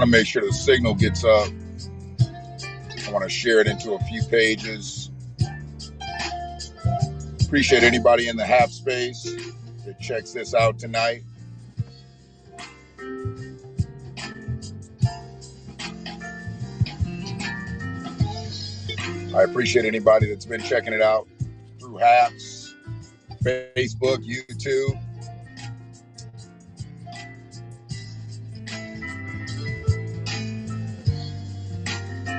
to make sure the signal gets up. I want to share it into a few pages. Appreciate anybody in the half space that checks this out tonight. I appreciate anybody that's been checking it out through Haps, Facebook, YouTube.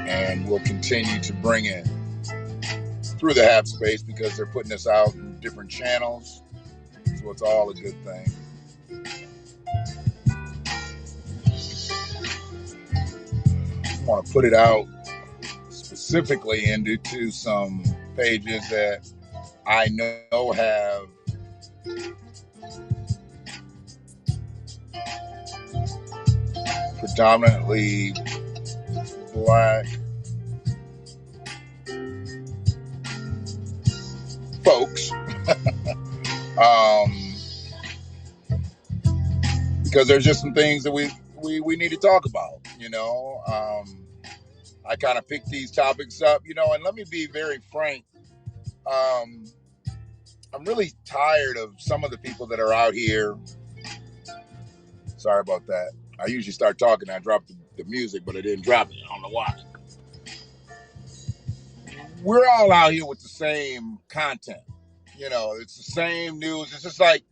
And we'll continue to bring it through the Hap space because they're putting us out in different channels. So it's all a good thing. I want to put it out specifically into some pages that I know have predominantly Black folks. Because there's just some things that we need to talk about, you know. I kind of picked these topics up, you know, and let me be very frank. I'm really tired of some of the people that are out here. Sorry about that. I usually start talking, I drop the music, but I didn't drop it. I don't know why. We're all out here with the same content. You know, it's the same news. It's just like,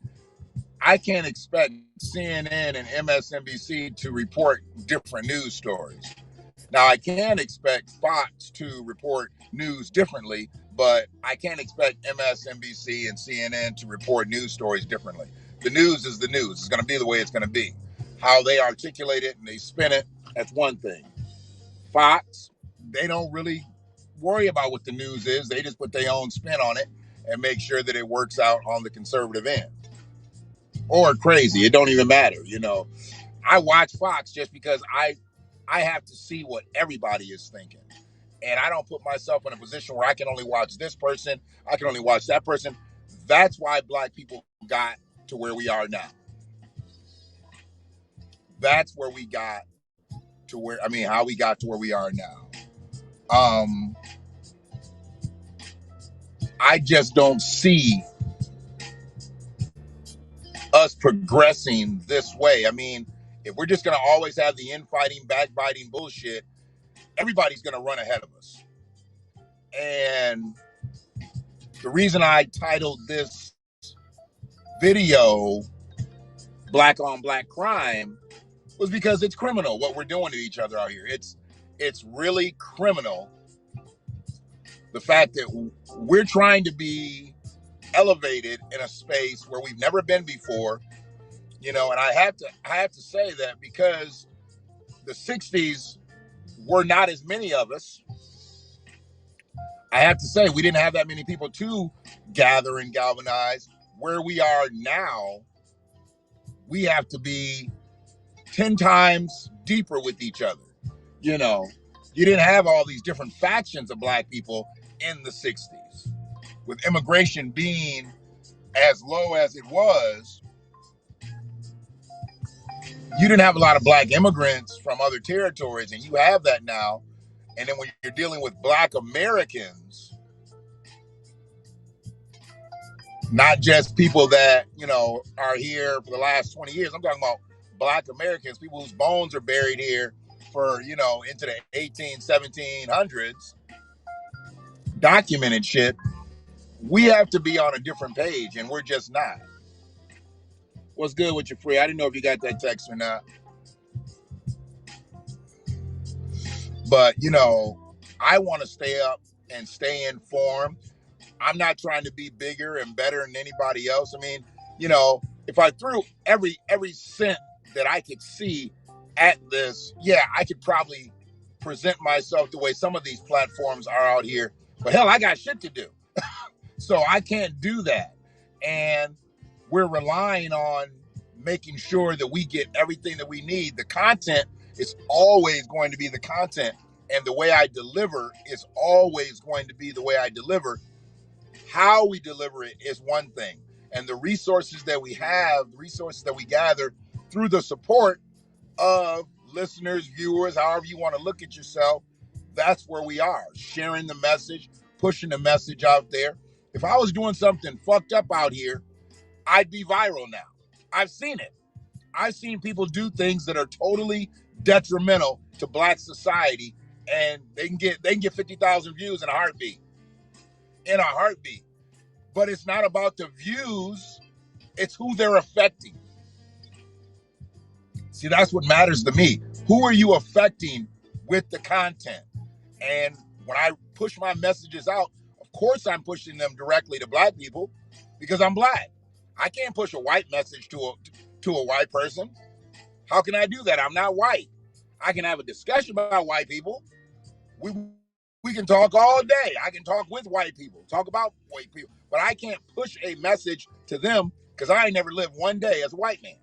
I can't expect CNN and MSNBC to report different news stories. Now, I can expect Fox to report news differently, but I can't expect MSNBC and CNN to report news stories differently. The news is the news. It's going to be the way it's going to be. How they articulate it and they spin it, that's one thing. Fox, they don't really worry about what the news is. They just put their own spin on it and make sure that it works out on the conservative end. Or crazy. It don't even matter. You know, I watch Fox just because I have to see what everybody is thinking. And I don't put myself in a position where I can only watch this person. I can only watch that person. That's why Black people got to where we are now. That's where we got to where, I mean, how we got to where we are now. I just don't see us progressing this way. I mean, if we're just going to always have the infighting, backbiting bullshit, everybody's going to run ahead of us. And the reason I titled this video Black on Black Crime was because it's criminal what we're doing to each other out here. It's really criminal. The fact that we're trying to be elevated in a space where we've never been before, you know, and I have to say that because the 60s were not as many of us. I have to say we didn't have that many people to gather and galvanize. Where we are now, we have to be 10 times deeper with each other. You know, you didn't have all these different factions of Black people in the 60s. With immigration being as low as it was, you didn't have a lot of Black immigrants from other territories, and you have that now. And then when you're dealing with Black Americans, not just people that, you know, are here for the last 20 years. I'm talking about Black Americans, people whose bones are buried here for, you know, into the 1700s, documented shit. We have to be on a different page, and we're just not. What's good with you, Free? I didn't know if you got that text or not. But, you know, I want to stay up and stay informed. I'm not trying to be bigger and better than anybody else. I mean, you know, if I threw every cent that I could see at this, yeah, I could probably present myself the way some of these platforms are out here. But hell, I got shit to do. So I can't do that. And we're relying on making sure that we get everything that we need. The content is always going to be the content. And the way I deliver is always going to be the way I deliver. How we deliver it is one thing. And the resources that we have, the resources that we gather through the support of listeners, viewers, however you want to look at yourself, that's where we are. Sharing the message, pushing the message out there. If I was doing something fucked up out here, I'd be viral now. I've seen it. I've seen people do things that are totally detrimental to black society, and they can get 50,000 views in a heartbeat. In a heartbeat. But it's not about the views, it's who they're affecting. See, that's what matters to me. Who are you affecting with the content? And when I push my messages out, of course I'm pushing them directly to black people because I'm black. I can't push a white message to a white person. How can I do that? I'm not white. I can have a discussion about white people. We can talk all day. I can talk with white people, talk about white people, but I can't push a message to them because I ain't never lived one day as a white man.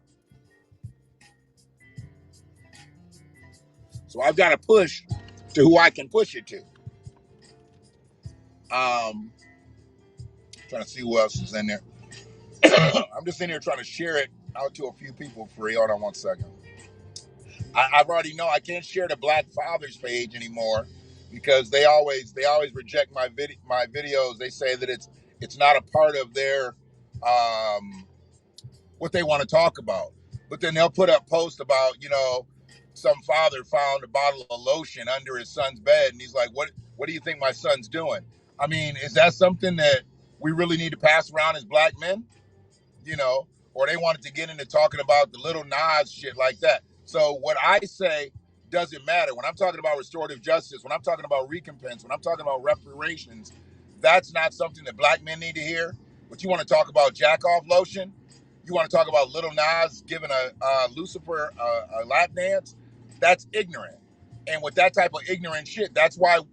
So I've got to push to who I can push it to. Trying to see who else is in there. I'm just in here trying to share it out to a few people free. Hold on one second. I've already know I can't share the Black Fathers page anymore because they always reject my videos. They say that it's not a part of their what they want to talk about. But then they'll put up posts about, some father found a bottle of lotion under his son's bed, and he's like, what do you think my son's doing? I mean, is that something that we really need to pass around as black men? Or they wanted to get into talking about the Little Nas shit like that. So what I say doesn't matter. When I'm talking about restorative justice, when I'm talking about recompense, when I'm talking about reparations, that's not something that black men need to hear. But you want to talk about jack-off lotion? You want to talk about Little Nas giving a Lucifer a lap dance? That's ignorant. And with that type of ignorant shit, that's part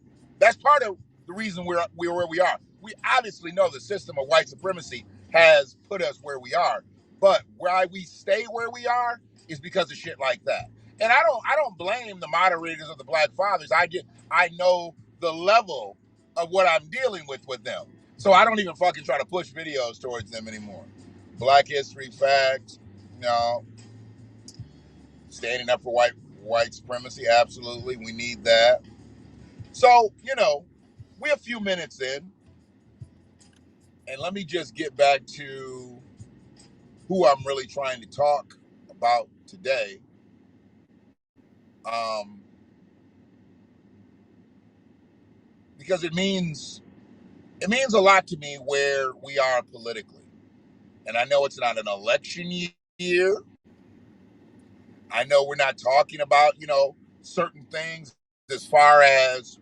of the reason we're where we are. We obviously know the system of white supremacy has put us where we are. But why we stay where we are is because of shit like that. And I don't blame the moderators of the Black Fathers. I know the level of what I'm dealing with them. So I don't even fucking try to push videos towards them anymore. Black History Facts, standing up for white supremacy, absolutely. We need that. So, we're a few minutes in. And let me just get back to who I'm really trying to talk about today. Because it means a lot to me where we are politically. And I know it's not an election year. I know we're not talking about, certain things as far as,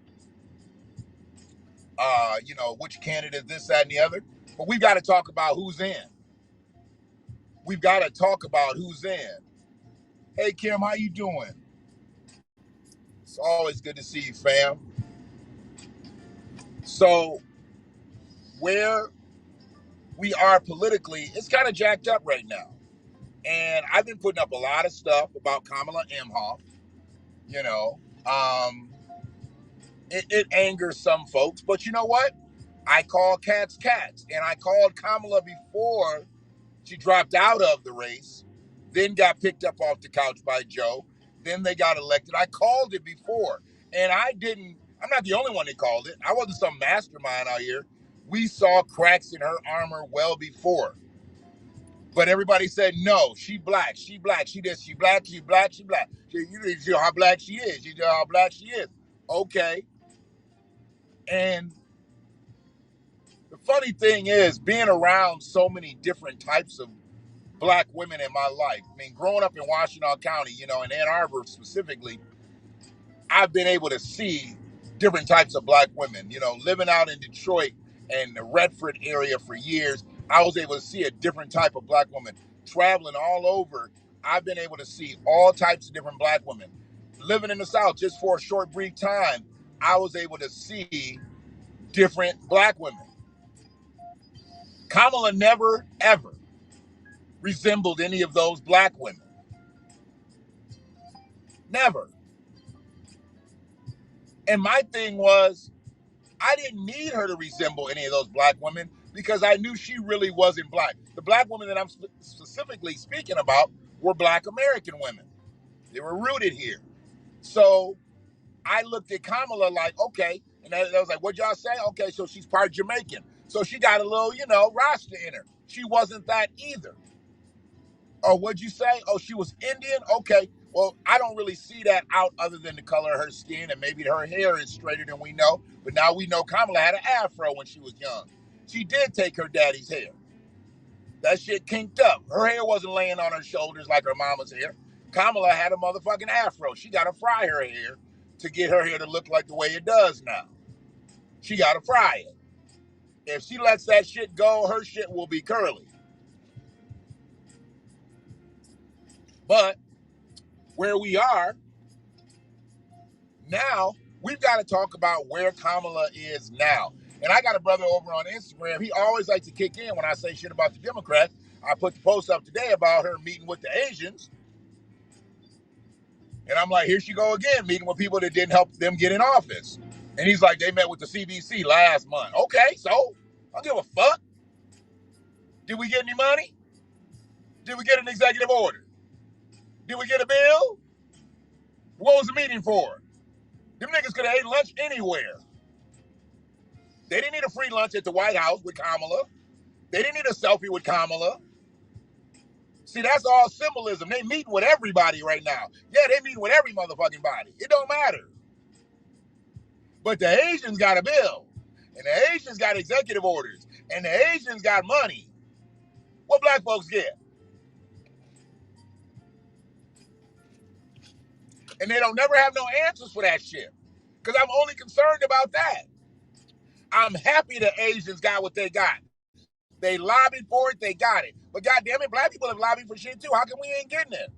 which candidate, this, that, and the other. But we've got to talk about who's in. We've got to talk about who's in. Hey, Kim, how you doing? It's always good to see you, fam. So where we are politically, it's kind of jacked up right now. And I've been putting up a lot of stuff about Kamala Imhoff. It angers some folks, but you know what? I call cats cats, and I called Kamala before she dropped out of the race, then got picked up off the couch by Joe, then they got elected. I called it before, and I'm not the only one that called it. I wasn't some mastermind out here. We saw cracks in her armor well before. But everybody said, no, she black, she black, she this, she black, she black, she black. You know how black she is. You know how black she is. Okay. And the funny thing is, being around so many different types of black women in my life, I mean, growing up in Washington County, in Ann Arbor specifically, I've been able to see different types of black women. Living out in Detroit and the Redford area for years, I was able to see a different type of black woman. Traveling all over, I've been able to see all types of different black women. Living in the South just for a short, brief time, I was able to see different black women. Kamala never, ever resembled any of those black women. Never. And my thing was, I didn't need her to resemble any of those black women because I knew she really wasn't black. The black women that I'm specifically speaking about were black American women. They were rooted here. So I looked at Kamala like, okay, and I was like, what'd y'all say? Okay, so she's part Jamaican. So she got a little, Rasta in her. She wasn't that either. Oh, what'd you say? Oh, she was Indian? Okay. Well, I don't really see that out other than the color of her skin, and maybe her hair is straighter than we know. But now we know Kamala had an afro when she was young. She did take her daddy's hair. That shit kinked up. Her hair wasn't laying on her shoulders like her mama's hair. Kamala had a motherfucking afro. She got to fry her hair to get her hair to look like the way it does now. She got to fry it. If she lets that shit go, her shit will be curly. But where we are now, we've got to talk about where Kamala is now. And I got a brother over on Instagram. He always likes to kick in when I say shit about the Democrats. I put the post up today about her meeting with the Asians. And I'm like, here she go again, meeting with people that didn't help them get in office. And he's like, they met with the CBC last month. Okay, so I don't give a fuck. Did we get any money? Did we get an executive order? Did we get a bill? What was the meeting for? Them niggas could have ate lunch anywhere. They didn't need a free lunch at the White House with Kamala. They didn't need a selfie with Kamala. See, that's all symbolism. They meeting with everybody right now. Yeah, they meeting with every motherfucking body. It don't matter. But the Asians got a bill. And the Asians got executive orders. And the Asians got money. What black folks get? And they don't never have no answers for that shit. Because I'm only concerned about that. I'm happy the Asians got what they got. They lobbied for it, they got it. But goddamn it, black people have lobbied for shit too. How come we ain't getting it?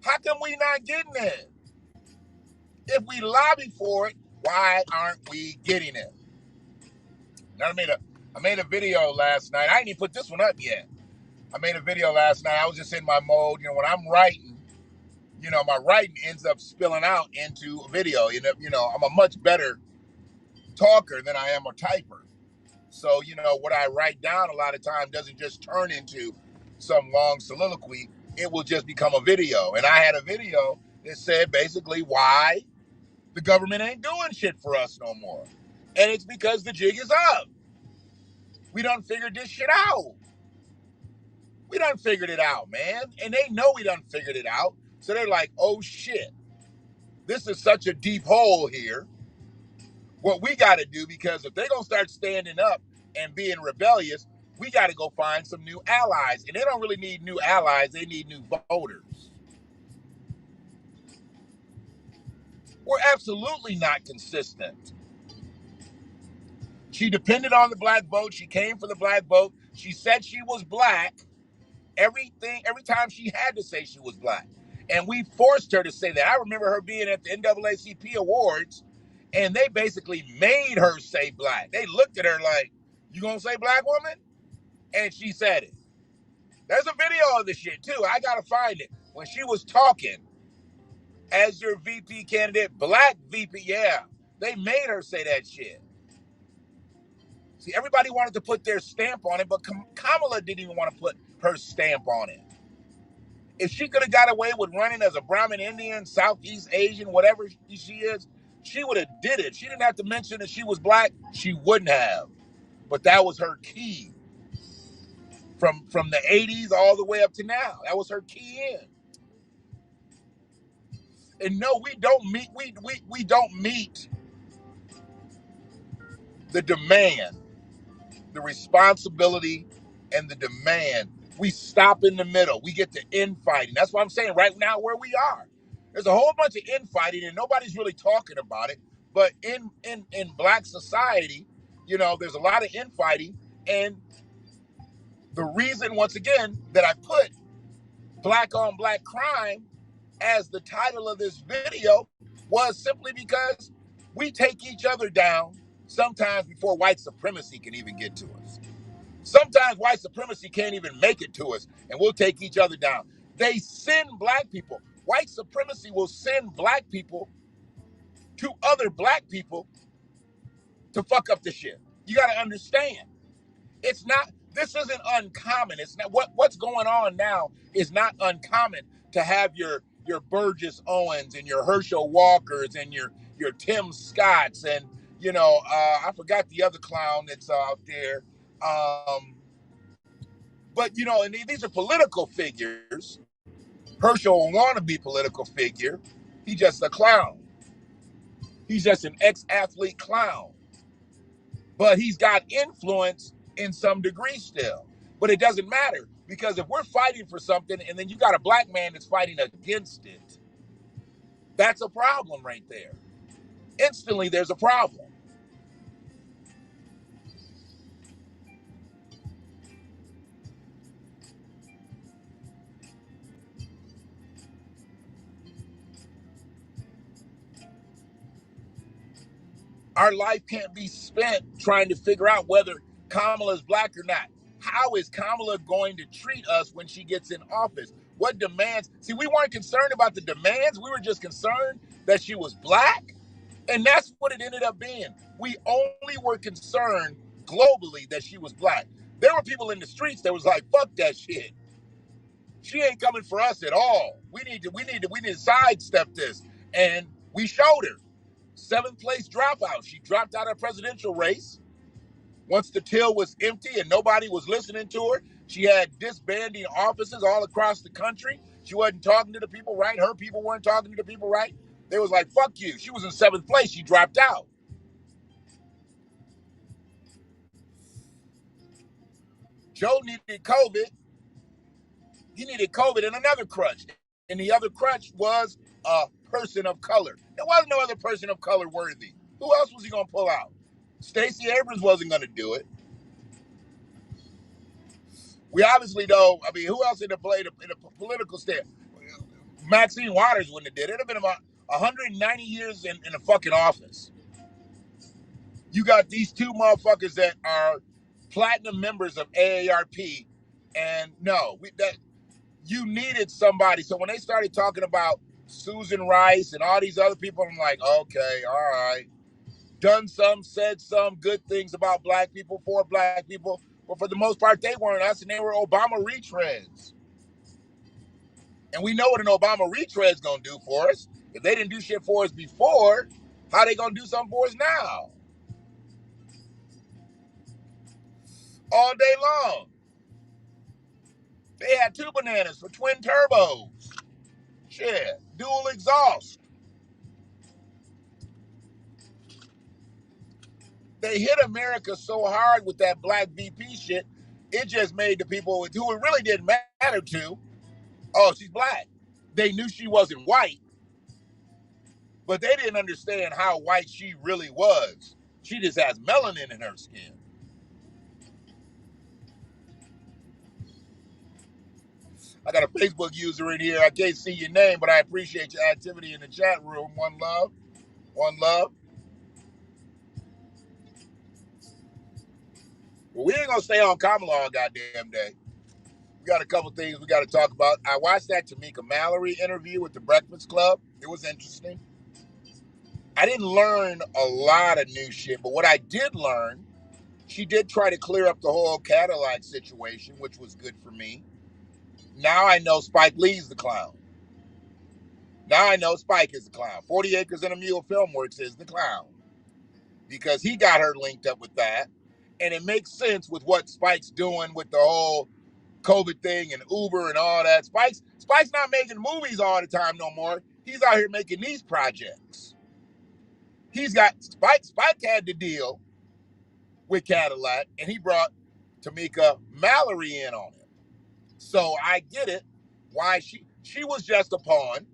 How come we not getting it? If we lobby for it, why aren't we getting it? Now I made a video last night. I didn't even put this one up yet. I made a video last night. I was just in my mode. When I'm writing, my writing ends up spilling out into a video. I'm a much better talker than I am a typer. So, what I write down a lot of times doesn't just turn into some long soliloquy. It will just become a video. And I had a video that said basically why the government ain't doing shit for us no more. And it's because the jig is up. We done figured this shit out. We done figured it out, man. And they know we done figured it out. So they're like, oh shit, this is such a deep hole here. What we got to do, because if they're going to start standing up and being rebellious, we got to go find some new allies. And they don't really need new allies. They need new voters. We're absolutely not consistent. She depended on the black vote. She came for the black vote. She said she was black. Every time she had to say she was black. And we forced her to say that. I remember her being at the NAACP Awards, and they basically made her say black. They looked at her like, you gonna say black woman? And she said it. There's a video of this shit too. I gotta find it. When she was talking as your VP candidate, black VP, yeah. They made her say that shit. See, everybody wanted to put their stamp on it, but Kamala didn't even want to put her stamp on it. If she could have got away with running as a Brahmin Indian, Southeast Asian, whatever she is, she would have did it. She didn't have to mention that she was black. She wouldn't have. But that was her key. From the 80s all the way up to now. That was her key in. And no, we don't meet the demand, the responsibility, and the demand. We stop in the middle. We get to infighting. That's what I'm saying right now where we are. There's a whole bunch of infighting and nobody's really talking about it. But in black society, there's a lot of infighting. And the reason, once again, that I put black on black crime as the title of this video was simply because we take each other down sometimes before white supremacy can even get to us. Sometimes white supremacy can't even make it to us, and we'll take each other down. They send black people. White supremacy will send black people to other black people to fuck up the shit. You got to understand. This isn't uncommon. It's not what's going on now is not uncommon to have your your Burgess Owens and your Herschel Walkers and your Tim Scotts and I forgot the other clown that's out there. But and these are political figures. Herschel will want to be political figure. He's just a clown. He's just an ex-athlete clown. But he's got influence in some degree still. But it doesn't matter because if we're fighting for something and then you got a black man that's fighting against it, that's a problem right there. Instantly, there's a problem. Our life can't be spent trying to figure out whether Kamala's black or not. How is Kamala going to treat us when she gets in office? What demands? See, we weren't concerned about the demands. We were just concerned that she was black. And that's what it ended up being. We only were concerned globally that she was black. There were people in the streets that was like, fuck that shit. She ain't coming for us at all. We need to sidestep this. And we showed her. 7th place dropout. She dropped out of presidential race. Once the till was empty and nobody was listening to her, she had disbanding offices all across the country. She wasn't talking to the people right. Her people weren't talking to the people right. They was like, fuck you. She was in 7th place. She dropped out. Joe needed COVID. He needed COVID and another crutch. And the other crutch was a person of color. There wasn't no other person of color worthy. Who else was he going to pull out? Stacey Abrams wasn't going to do it. We obviously know, who else in the political stand? Maxine Waters wouldn't have did it. It'd have been about 190 years in the fucking office. You got these two motherfuckers that are platinum members of AARP, and no, you needed somebody. So when they started talking about Susan Rice and all these other people, I'm like, okay, all right. Done some, said some good things about black people, for black people, but for the most part, they weren't us, and they were Obama retreads. And we know what an Obama retread's gonna do for us. If they didn't do shit for us before, how they gonna do something for us now? All day long. They had 2 bananas for twin turbos. Shit, dual exhaust. They hit America so hard with that black VP shit, it just made the people who it really didn't matter to, oh, she's black. They knew she wasn't white, but they didn't understand how white she really was. She just has melanin in her skin. I got a Facebook user in here. I can't see your name, but I appreciate your activity in the chat room. One love. One love. Well, we ain't going to stay on Kamala all goddamn day. We got a couple things we got to talk about. I watched that Tamika Mallory interview with the Breakfast Club. It was interesting. I didn't learn a lot of new shit, but what I did learn, she did try to clear up the whole Cadillac situation, which was good for me. Now I know Spike Lee's the clown. Now I know Spike is the clown. 40 Acres and a Mule Filmworks is the clown. Because he got her linked up with that. And it makes sense with what Spike's doing with the whole COVID thing and Uber and all that. Spike's not making movies all the time no more. He's out here making these projects. Spike had to deal with Cadillac, and he brought Tamika Mallory in on it. So I get it, why she was just a pawn,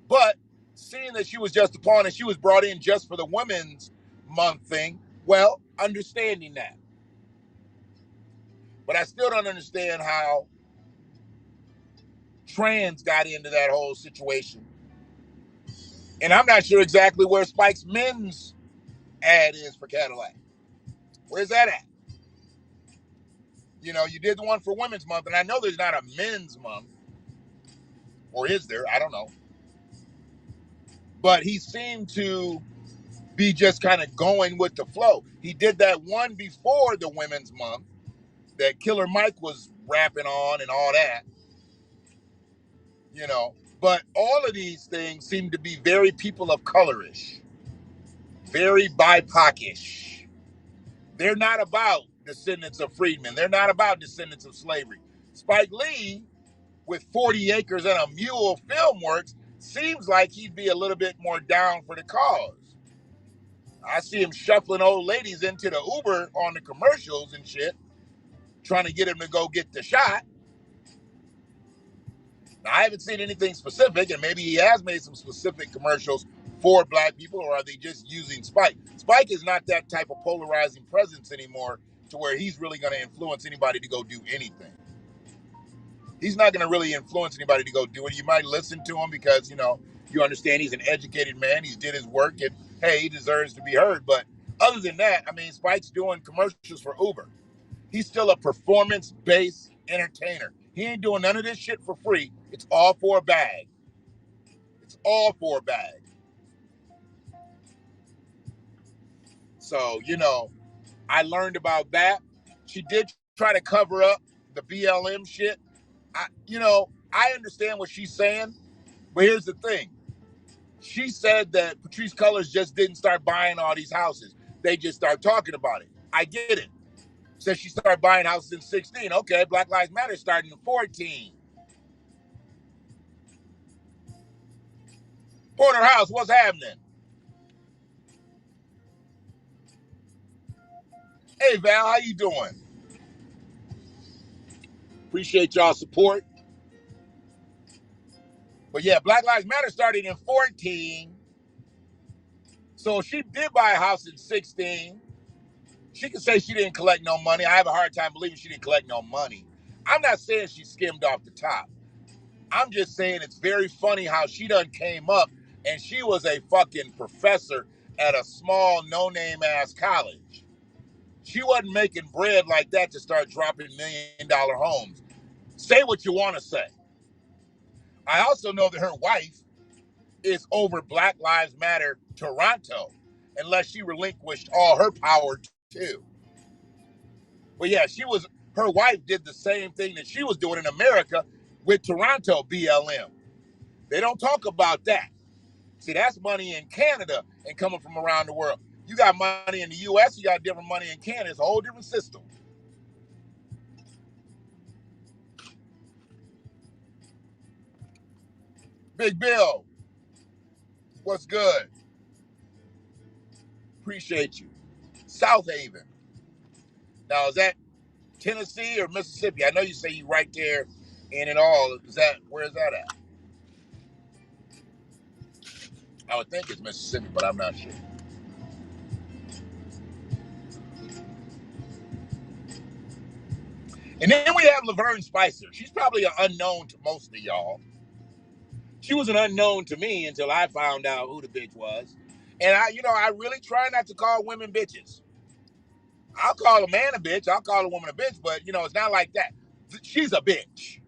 but seeing that she was just a pawn and she was brought in just for the Women's Month thing, well, understanding that. But I still don't understand how trans got into that whole situation. And I'm not sure exactly where Spike's men's ad is for Cadillac. Where's that at? You know, you did the one for Women's Month, and I know there's not a men's month. Or is there? I don't know. But he seemed to be just kind of going with the flow. He did that one before the Women's Month that Killer Mike was rapping on and all that. You know, But all of these things seem to be very people of colorish, very BIPOC-ish. They're not about descendants of freedmen. They're not about descendants of slavery. Spike Lee, with 40 acres and a mule of film works, seems like he'd be a little bit more down for the cause. I see him shuffling old ladies into the Uber on the commercials and shit, trying to get him to go get the shot. Now, I haven't seen anything specific, and maybe he has made some specific commercials for black people, or are they just using Spike? Spike is not that type of polarizing presence anymore to where he's really going to influence anybody to go do anything. He's not going to really influence anybody to go do it. You might listen to him because, you understand he's an educated man. He's did his work, and, hey, he deserves to be heard. But other than that, Spike's doing commercials for Uber. He's still a performance-based entertainer. He ain't doing none of this shit for free. It's all for a bag. It's all for a bag. So, I learned about that. She did try to cover up the BLM shit. I understand what she's saying, but here's the thing. She said that Patrisse Cullors just didn't start buying all these houses. They just start talking about it. I get it. Said she started buying houses in 16. Okay, Black Lives Matter starting in 14. Porter House, what's happening? Hey, Val, how you doing? Appreciate y'all's support. But yeah, Black Lives Matter started in 14. So if she did buy a house in 16, she can say she didn't collect no money. I have a hard time believing she didn't collect no money. I'm not saying she skimmed off the top. I'm just saying it's very funny how she done came up and she was a fucking professor at a small no-name ass college. She wasn't making bread like that to start dropping $1 million homes. Say what you want to say. I also know that her wife is over Black Lives Matter Toronto, unless she relinquished all her power too. But yeah, her wife did the same thing that she was doing in America with Toronto BLM. They don't talk about that. See, that's money in Canada and coming from around the world. You got money in the U.S., you got different money in Canada. It's a whole different system. Big Bill, what's good? Appreciate you. South Haven. Now, is that Tennessee or Mississippi? I know you say you right there in it all. Where is that at? I would think it's Mississippi, but I'm not sure. And then we have Laverne Spicer. She's probably an unknown to most of y'all. She was an unknown to me until I found out who the bitch was. And I really try not to call women bitches. I'll call a man a bitch. I'll call a woman a bitch, but it's not like that. She's a bitch.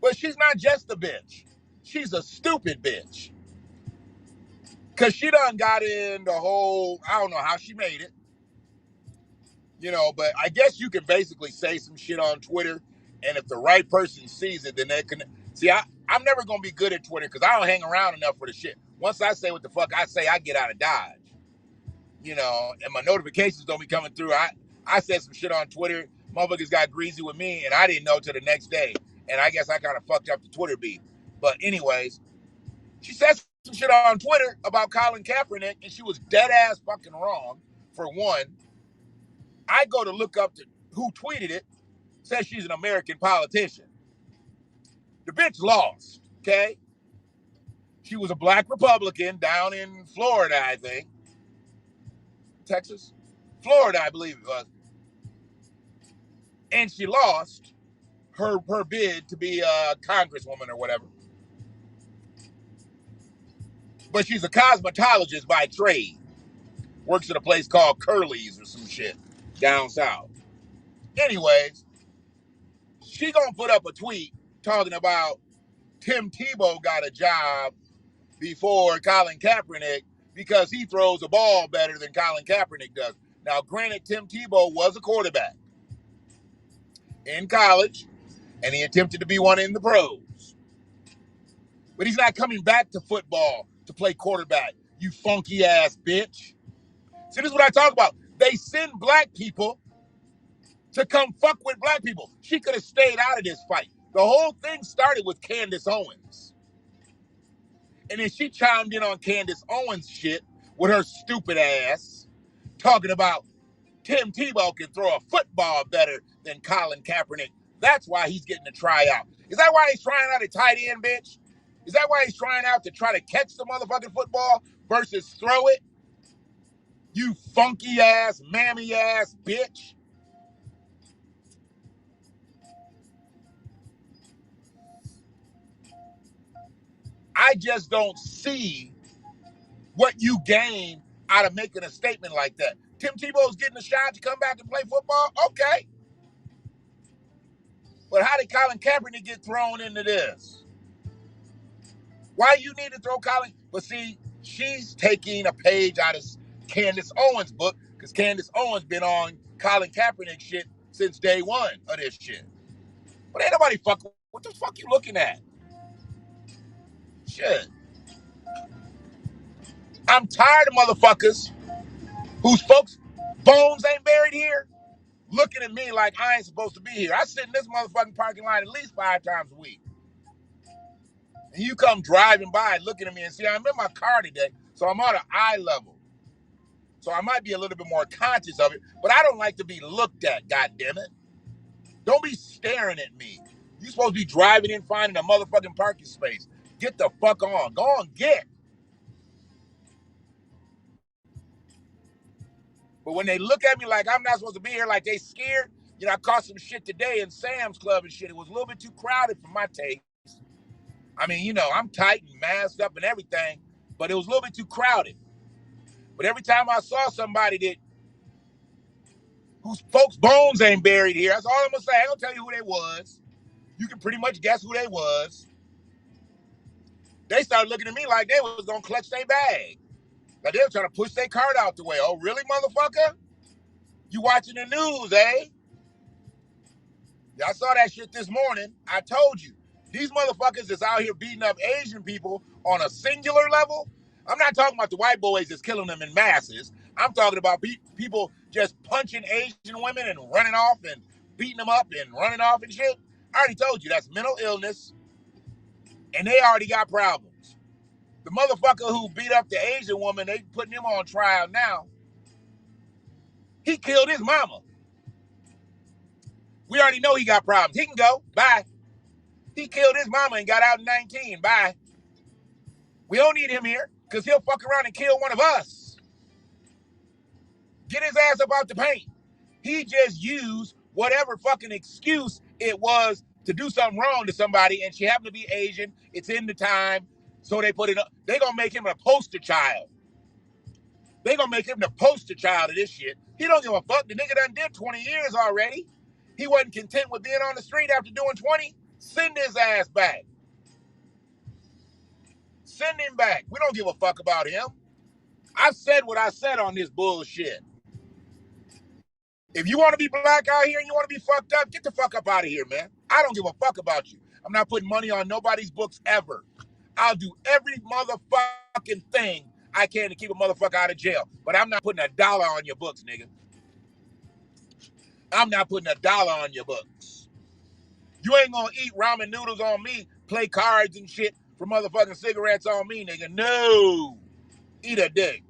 But she's not just a bitch. She's a stupid bitch. Because she done got in the whole, I don't know how she made it. But I guess you can basically say some shit on Twitter, and if the right person sees it, then they can. See, I'm never going to be good at Twitter because I don't hang around enough for the shit. Once I say what the fuck I say, I get out of Dodge. And my notifications don't be coming through. I said some shit on Twitter. Motherfuckers got greasy with me, and I didn't know till the next day. And I guess I kind of fucked up the Twitter beat. But anyways, she said some shit on Twitter about Colin Kaepernick, and she was dead ass fucking wrong, for one. I go to look up who tweeted it, says she's an American politician. The bitch lost, okay? She was a black Republican down in Florida, I think. Texas? Florida, I believe it was. And she lost her bid to be a congresswoman or whatever. But she's a cosmetologist by trade. Works at a place called Curly's or some shit down south. Anyways, she gonna put up a tweet talking about Tim Tebow got a job before Colin Kaepernick because he throws a ball better than Colin Kaepernick does. Now, granted, Tim Tebow was a quarterback in college, and he attempted to be one in the pros. But he's not coming back to football to play quarterback, you funky ass bitch. See, this is what I talk about. They send black people to come fuck with black people. She could have stayed out of this fight. The whole thing started with Candace Owens. And then she chimed in on Candace Owens shit with her stupid ass, talking about Tim Tebow can throw a football better than Colin Kaepernick. That's why he's getting a tryout. Is that why he's trying out a tight end, bitch? Is that why he's trying out to try to catch the motherfucking football versus throw it? You funky ass, mammy ass bitch. I just don't see what you gain out of making a statement like that. Tim Tebow's getting a shot to come back and play football? Okay. But how did Colin Kaepernick get thrown into this? Why you need to throw Colin? But see, she's taking a page out of Candace Owens' book because Candace Owens been on Colin Kaepernick shit since day one of this shit. But ain't nobody fucking. What the fuck you looking at? Shit. I'm tired of motherfuckers whose folks' bones ain't buried here looking at me like I ain't supposed to be here. I sit in this motherfucking parking lot at least 5 times a week. And you come driving by looking at me and see, I'm in my car today, so I'm on an eye level. So I might be a little bit more conscious of it, but I don't like to be looked at, goddammit. Don't be staring at me. You're supposed to be driving in, finding a motherfucking parking space. Get the fuck on. Go on, get. But when they look at me like I'm not supposed to be here, like they scared, you know, I caught some shit today in Sam's Club and shit. It was a little bit too crowded for my taste. I mean, you know, I'm tight and masked up and everything, but it was a little bit too crowded. But every time I saw somebody that whose folks' bones ain't buried here, that's all I'm gonna say. I ain't gonna tell you who they was. You can pretty much guess who they was. They started looking at me like they was gonna clutch their bag. Like they were trying to push their cart out the way. Oh, really, motherfucker? You watching the news, eh? Yeah, I saw that shit this morning. I told you. These motherfuckers is out here beating up Asian people on a singular level. I'm not talking about the white boys that's killing them in masses. I'm talking about people just punching Asian women and running off and beating them up and running off and shit. I already told you that's mental illness, and they already got problems. The motherfucker who beat up the Asian woman, they putting him on trial now. He killed his mama. We already know he got problems. He can go. Bye. He killed his mama and got out in 19. Bye. We don't need him here because he'll fuck around and kill one of us. Get his ass up out the paint. He just used whatever fucking excuse it was to do something wrong to somebody, and she happened to be Asian. It's in the time, so they put it up. They gonna make him a poster child. They gonna make him the poster child of this shit. He don't give a fuck. The nigga done did 20 years already. He wasn't content with being on the street after doing 20. Send his ass back. Send him back. We don't give a fuck about him. I've said what I said on this bullshit. If you want to be black out here and you want to be fucked up, get the fuck up out of here, man. I don't give a fuck about you. I'm not putting money on nobody's books ever. I'll do every motherfucking thing I can to keep a motherfucker out of jail. But I'm not putting $1 on your books, nigga. I'm not putting $1 on your books. You ain't gonna eat ramen noodles on me, play cards and shit for motherfucking cigarettes on me, nigga. No. Eat a dick.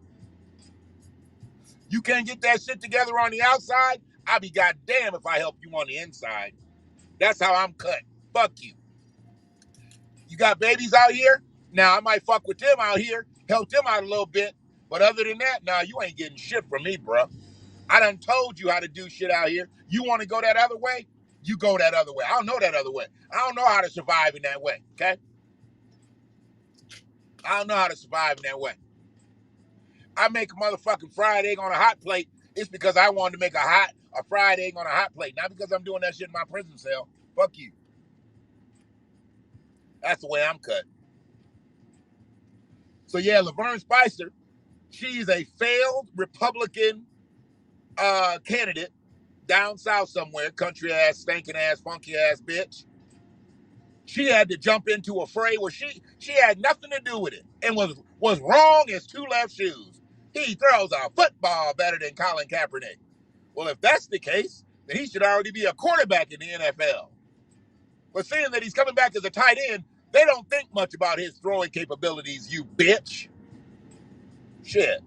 You can't get that shit together on the outside, I'll be goddamn if I help you on the inside. That's how I'm cut. Fuck you. You got babies out here? Now, I might fuck with them out here, help them out a little bit. But other than that, nah, you ain't getting shit from me, bro. I done told you how to do shit out here. You want to go that other way? You go that other way. I don't know that other way. I don't know how to survive in that way, okay? I don't know how to survive in that way. I make a motherfucking fried egg on a hot plate. It's because I wanted to make a fried egg on a hot plate, not because I'm doing that shit in my prison cell. Fuck you. That's the way I'm cut. So yeah, Laverne Spicer, she's a failed Republican candidate down south somewhere, country ass, stinking ass, funky ass bitch. She had to jump into a fray where she had nothing to do with it and was wrong as two left shoes. He throws a football better than Colin Kaepernick. Well, if that's the case, then he should already be a quarterback in the NFL. But seeing that he's coming back as a tight end, they don't think much about his throwing capabilities, you bitch. Shit.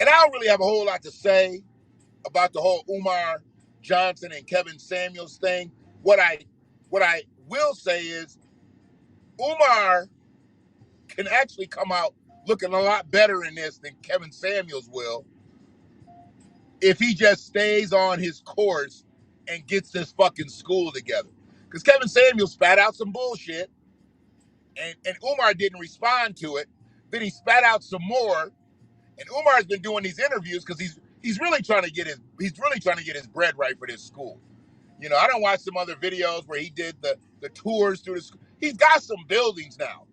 And I don't really have a whole lot to say about the whole Umar Johnson and Kevin Samuels thing. What I will say is Umar can actually come out looking a lot better in this than Kevin Samuels will if he just stays on his course and gets this fucking school together. Because Kevin Samuels spat out some bullshit and Umar didn't respond to it. Then he spat out some more, and Umar's been doing these interviews because he's really trying to get his bread right for this school. You know, I don't watch some other videos where he did the tours through the school. He's got some buildings now.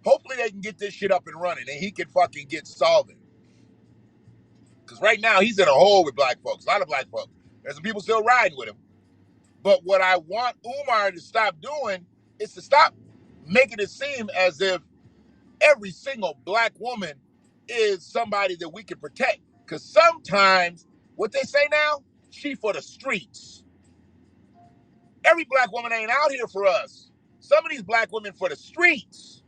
Hopefully they can get this shit up and running and he can fucking get solvent. Because right now he's in a hole with black folks, a lot of black folks. There's some people still riding with him. But what I want Umar to stop doing is to stop making it seem as if every single black woman is somebody that we can protect. Because sometimes, what they say now, she for the streets. Every black woman ain't out here for us. Some of these black women for the streets.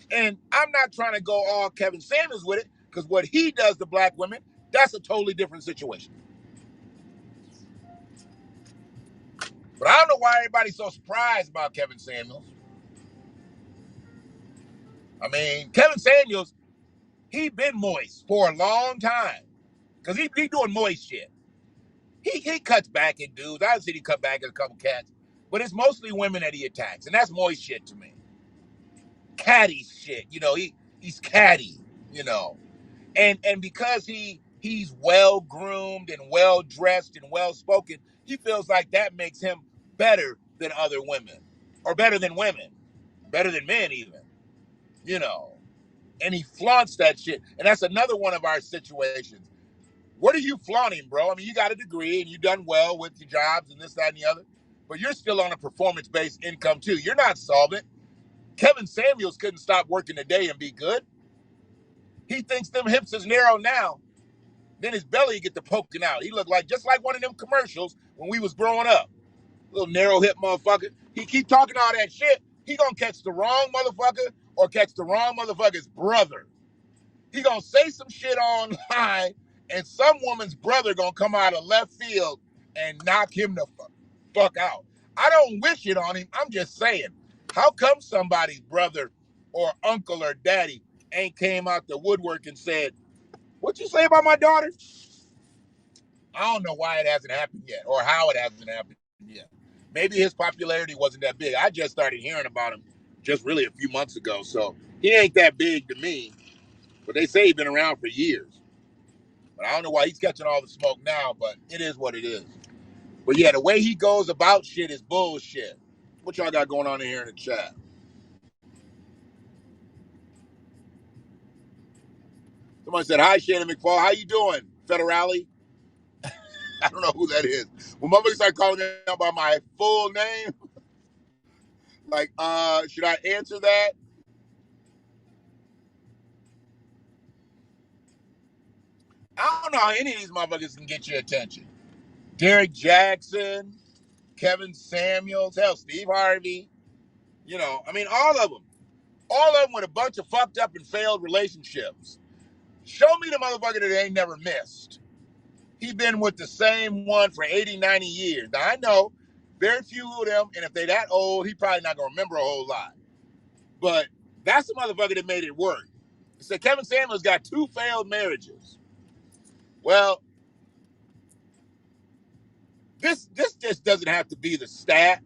And I'm not trying to go all Kevin Samuels with it, because what he does to black women, that's a totally different situation. But I don't know why everybody's so surprised about Kevin Samuels. I mean, Kevin Samuels, he been moist for a long time. Because he doing moist shit. He cuts back at dudes. I've seen he cut back at a couple cats. But it's mostly women that he attacks. And that's moist shit to me. Catty shit. You know, he's catty, you know. And because he's well groomed and well dressed and well spoken, he feels like that makes him better than other women. Or better than women. Better than men even. You know. And he flaunts that shit. And that's another one of our situations. What are you flaunting, bro? I mean, you got a degree and you've done well with your jobs and this, that, and the other. But you're still on a performance-based income, too. You're not solvent. Kevin Samuels couldn't stop working today and be good. He thinks them hips is narrow now. Then his belly get to poking out. He looked like just like one of them commercials when we was growing up. Little narrow hip motherfucker. He keep talking all that shit. He gonna catch the wrong motherfucker or catch the wrong motherfucker's brother. He gonna say some shit online and some woman's brother gonna come out of left field and knock him the fuck out. I don't wish it on him. I'm just saying. How come somebody's brother or uncle or daddy ain't came out the woodwork and said, "What you say about my daughter?" I don't know why it hasn't happened yet or how it hasn't happened yet. Maybe his popularity wasn't that big. I just started hearing about him just really a few months ago. So he ain't that big to me. But they say he's been around for years. But I don't know why he's catching all the smoke now, but it is what it is. But yeah, the way he goes about shit is bullshit. What y'all got going on in here in the chat? Somebody said, "Hi, Shannon McFall. How you doing, Federale?" I don't know who that is. When motherfuckers start calling me out by my full name, like, should I answer that? I don't know how any of these motherfuckers can get your attention. Derek Jackson, Kevin Samuels, hell, Steve Harvey. You know, I mean, all of them. All of them with a bunch of fucked up and failed relationships. Show me the motherfucker that ain't never missed. He been with the same one for 80, 90 years. Now, I know very few of them, and if they that old, he probably not going to remember a whole lot. But that's the motherfucker that made it work. So Kevin Samuels got 2 failed marriages. Well, this just doesn't have to be the stat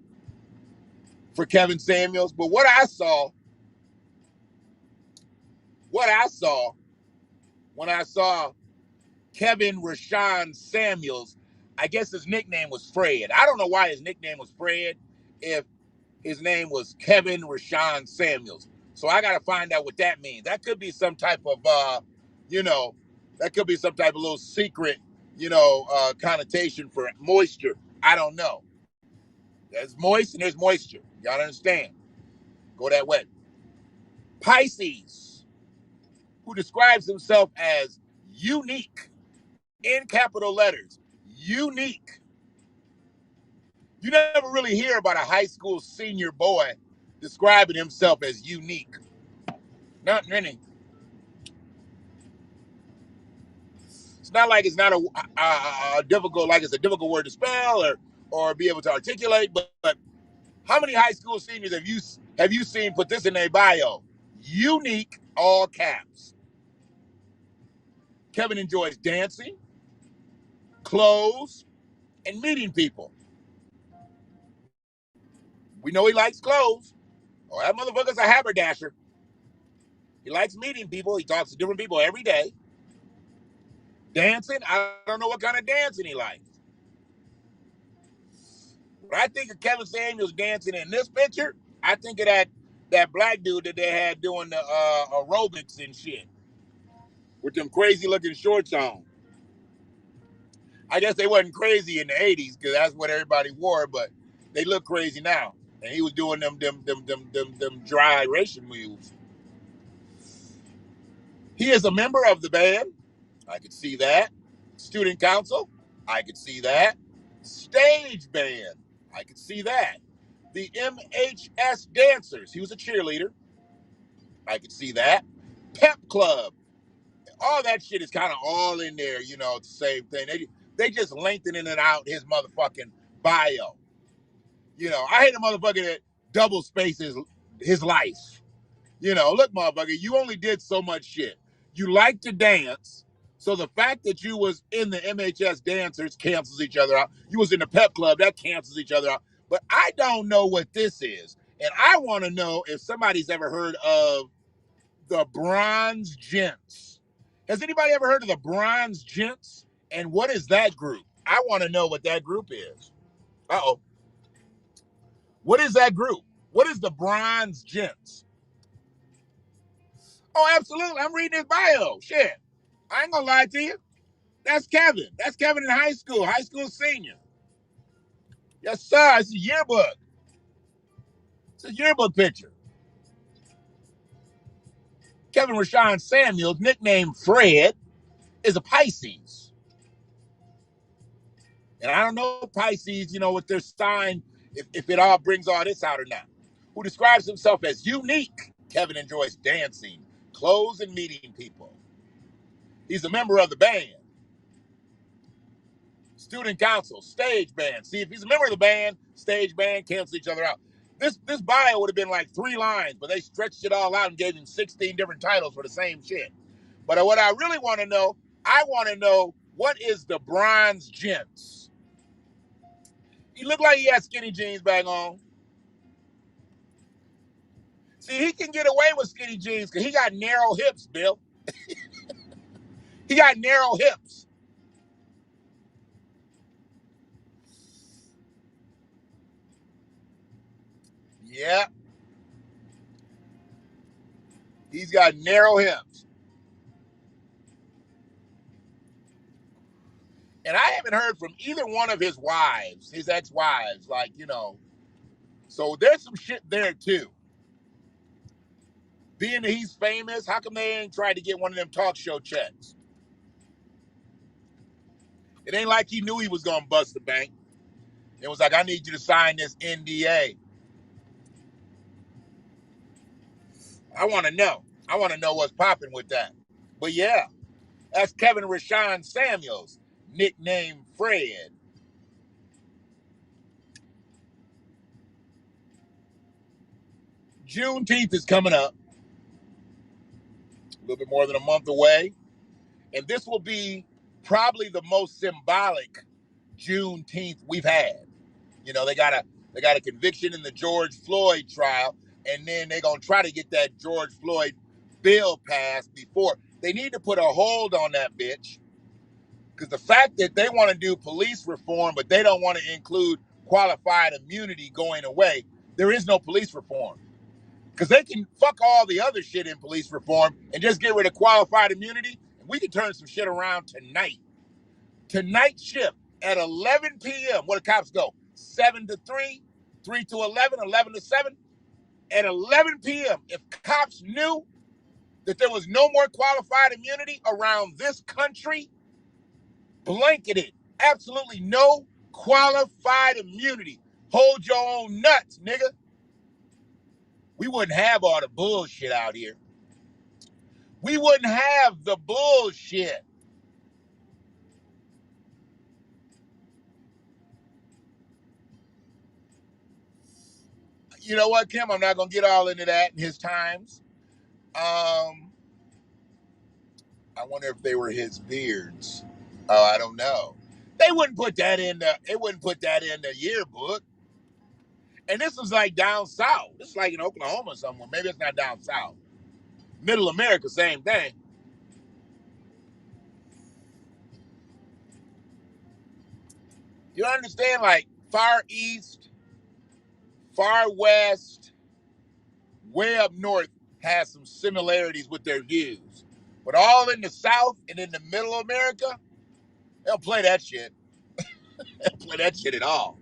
for Kevin Samuels, but what I saw when I saw Kevin Rashawn Samuels, I guess his nickname was Fred. I don't know why his nickname was Fred if his name was Kevin Rashawn Samuels. So I got to find out what that means. That could be some type of, you know, That could be some type of little secret, connotation for moisture. I don't know. There's moist and there's moisture. Y'all understand? Go that way. Pisces, who describes himself as unique in capital letters. Unique. You never really hear about a high school senior boy describing himself as unique. Not many. It's not like it's not a difficult, like it's a difficult word to spell or be able to articulate. But how many high school seniors have you seen put this in their bio? Unique, all caps. Kevin enjoys dancing, clothes, and meeting people. We know he likes clothes. Oh, that motherfucker's a haberdasher. He likes meeting people. He talks to different people every day. Dancing, I don't know what kind of dancing he likes. When I think of Kevin Samuels dancing in this picture, I think of that black dude that they had doing the aerobics and shit with them crazy looking shorts on. I guess they wasn't crazy in the 80s because that's what everybody wore, but they look crazy now. And he was doing them gyration moves. He is a member of the band. I could see that. Student council. I could see that. Stage band. I could see that. The MHS dancers. He was a cheerleader. I could see that. Pep club. All that shit is kind of all in there, it's the same thing. They just lengthening it out his motherfucking bio. I hate a motherfucker that double spaces his life. Look, motherfucker, you only did so much shit. You like to dance, so the fact that you was in the MHS dancers cancels each other out. You was in the pep club, that cancels each other out. But I don't know what this is. And I want to know if somebody's ever heard of the Bronze Gents. Has anybody ever heard of the Bronze Gents? And what is that group? I want to know what that group is. Uh-oh. What is that group? What is the Bronze Gents? Oh, absolutely. I'm reading his bio. Shit. I ain't gonna lie to you. That's Kevin. That's Kevin in high school senior. Yes, sir. It's a yearbook. It's a yearbook picture. Kevin Rashawn Samuels, nicknamed Fred, is a Pisces. And I don't know Pisces, with their sign, if it all brings all this out or not. Who describes himself as unique. Kevin enjoys dancing, clothes, and meeting people. He's a member of the band. Student council, stage band. See, if he's a member of the band, stage band, cancel each other out. This bio would have been like 3 lines, but they stretched it all out and gave him 16 different titles for the same shit. But what I really want to know, what is the Bronze Gents? He looked like he had skinny jeans back on. See, he can get away with skinny jeans because he got narrow hips, Bill. He got narrow hips. Yeah. He's got narrow hips. And I haven't heard from either one of his wives, his ex-wives, So there's some shit there, too. Being that he's famous, how come they ain't tried to get one of them talk show checks? It ain't like he knew he was going to bust the bank. It was like, I need you to sign this NDA. I want to know. I want to know what's popping with that. But yeah, that's Kevin Rashawn Samuels, nicknamed Fred. Juneteenth is coming up. A little bit more than a month away. And this will be probably the most symbolic Juneteenth we've had. They got a conviction in the George Floyd trial, and then they're gonna try to get that George Floyd bill passed before. They need to put a hold on that bitch. Because the fact that they want to do police reform, but they don't want to include qualified immunity going away, there is no police reform. Because they can fuck all the other shit in police reform and just get rid of qualified immunity, and we could turn some shit around tonight. Tonight shift at 11 p.m. Where the cops go? 7 to 3, 3 to 11, 11 to 7. At 11 p.m., if cops knew that there was no more qualified immunity around this country, blanketed, absolutely no qualified immunity. Hold your own nuts, nigga. We wouldn't have all the bullshit out here. We wouldn't have the bullshit. You know what, Kim? I'm not going to get all into that in his times. I wonder if they were his beards. Oh, I don't know. They wouldn't put that in the yearbook. And this was like down south. This is like in Oklahoma somewhere. Maybe it's not down south. Middle America, same thing. You understand, like far east, far west, way up north has some similarities with their views. But all in the south and in the middle of America, they don't play that shit. They don't play that shit at all.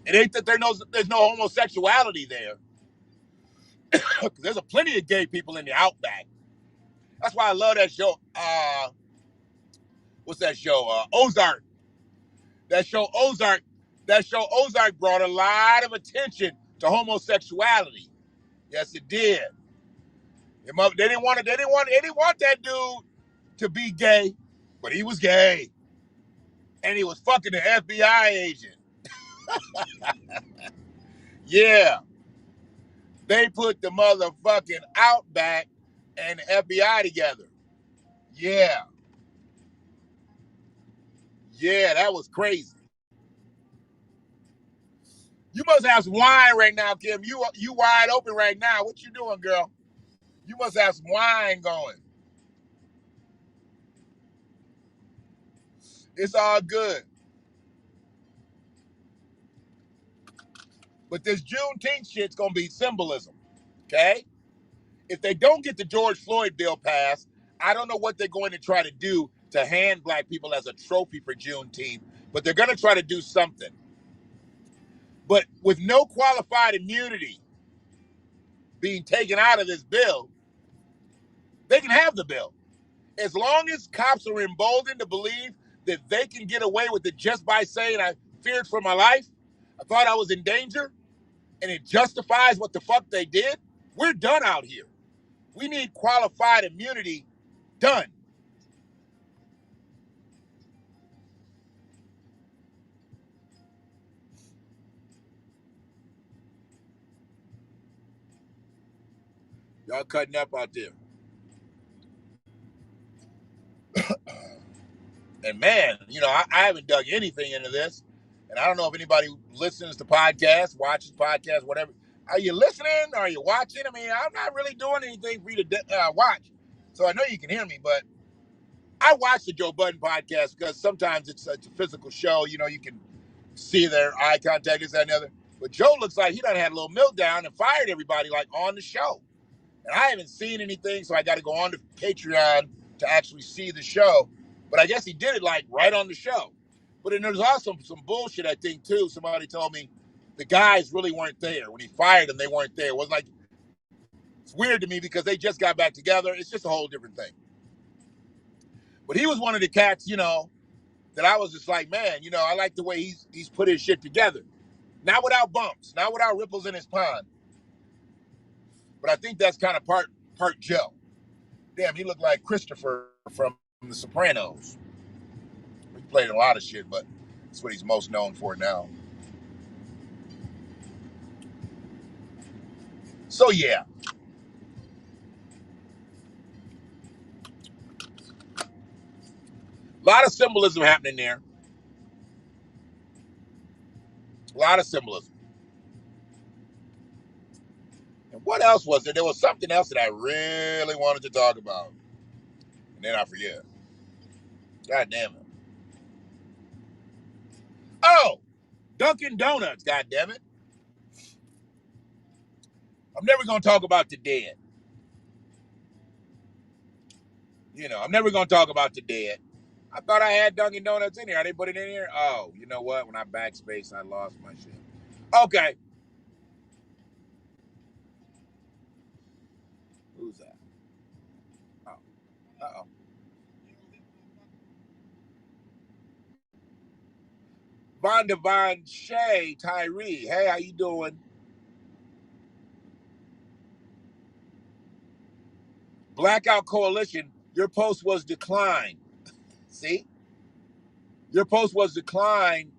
It ain't that there's no homosexuality there. There's a plenty of gay people in the outback. That's why I love that show. What's that show? Ozark. That show Ozark brought a lot of attention to homosexuality. Yes, it did. They didn't want that dude to be gay, but he was gay, and he was fucking the FBI agent. Yeah, they put the motherfucking Outback and the FBI together. Yeah, that was crazy. You must have some wine right now, Kim. You wide open right now. What you doing, girl? You must have some wine going. It's all good. But this Juneteenth shit's gonna be symbolism, okay? If they don't get the George Floyd bill passed, I don't know what they're going to try to do to hand black people as a trophy for Juneteenth, but they're gonna try to do something. But with no qualified immunity being taken out of this bill, they can have the bill. As long as cops are emboldened to believe that they can get away with it just by saying, I feared for my life, I thought I was in danger, and it justifies what the fuck they did, we're done out here. We need qualified immunity done. Y'all cutting up out there. And man, I haven't dug anything into this. And I don't know if anybody listens to podcasts, watches podcasts, whatever. Are you listening? Are you watching? I mean, I'm not really doing anything for you to watch. So I know you can hear me, but I watch the Joe Budden podcast because sometimes it's a physical show. You can see their eye contact, this, that, and the other. But Joe looks like he done had a little meltdown and fired everybody like on the show. And I haven't seen anything, so I got to go on to Patreon to actually see the show. But I guess he did it like right on the show. But then there's also some bullshit, I think, too. Somebody told me the guys really weren't there. When he fired them, they weren't there. It was like, it's weird to me because they just got back together. It's just a whole different thing. But he was one of the cats, that I was just like, man, I like the way he's put his shit together. Not without bumps, not without ripples in his pond. But I think that's kind of part Joe. Damn, he looked like Christopher from The Sopranos. He played a lot of shit, but that's what he's most known for now. So yeah. A lot of symbolism happening there. A lot of symbolism. And what else was there? There was something else that I really wanted to talk about. And then I forget. God damn it. Oh! Dunkin' Donuts, god damn it. I'm never going to talk about the dead. I'm never gonna talk about the dead. I thought I had Dunkin' Donuts in here. They put it in here. Oh, you know what? When I backspace, I lost my shit. Okay. Who's that? Oh. Uh-oh. Von Devon Shay Tyree. Hey, how you doing? Blackout Coalition. Your post was declined. See? Your post was declined.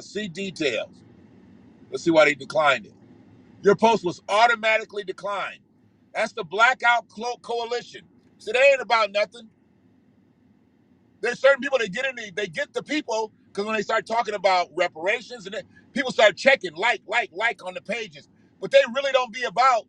See details. Let's see why they declined it. Your post was automatically declined. That's the Blackout Coalition. So they ain't about nothing. There's certain people that get in, they get the people because when they start talking about reparations and then people start checking like on the pages, but they really don't be about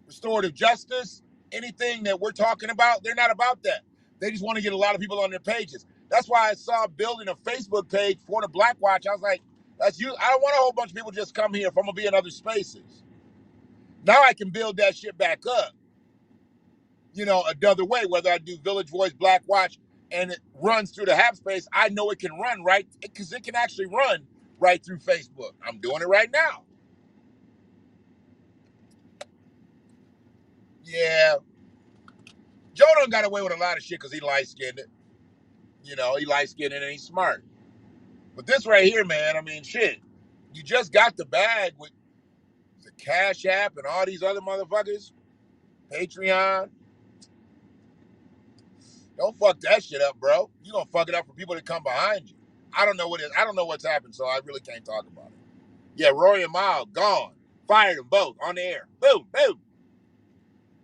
restorative justice, anything that we're talking about. They're not about that. They just want to get a lot of people on their pages. That's why I saw building a Facebook page for the Black Watch. I was like, that's you. I don't want a whole bunch of people just come here if I'm gonna be in other spaces. Now I can build that shit back up. Another way, whether I do Village Voice Black Watch and it runs through the Hap space, I know it can run right because it can actually run right through Facebook. I'm doing it right now. Yeah. Joe done got away with a lot of shit because he light-skinned it. He light-skinned it and he's smart. But this right here, man, I mean, shit. You just got the bag with the Cash App and all these other motherfuckers. Patreon. Don't fuck that shit up, bro. You gonna fuck it up for people that come behind you. I don't know what's happened, so I really can't talk about it. Yeah, Rory and Mal gone. Fired them both on the air. Boom, boom.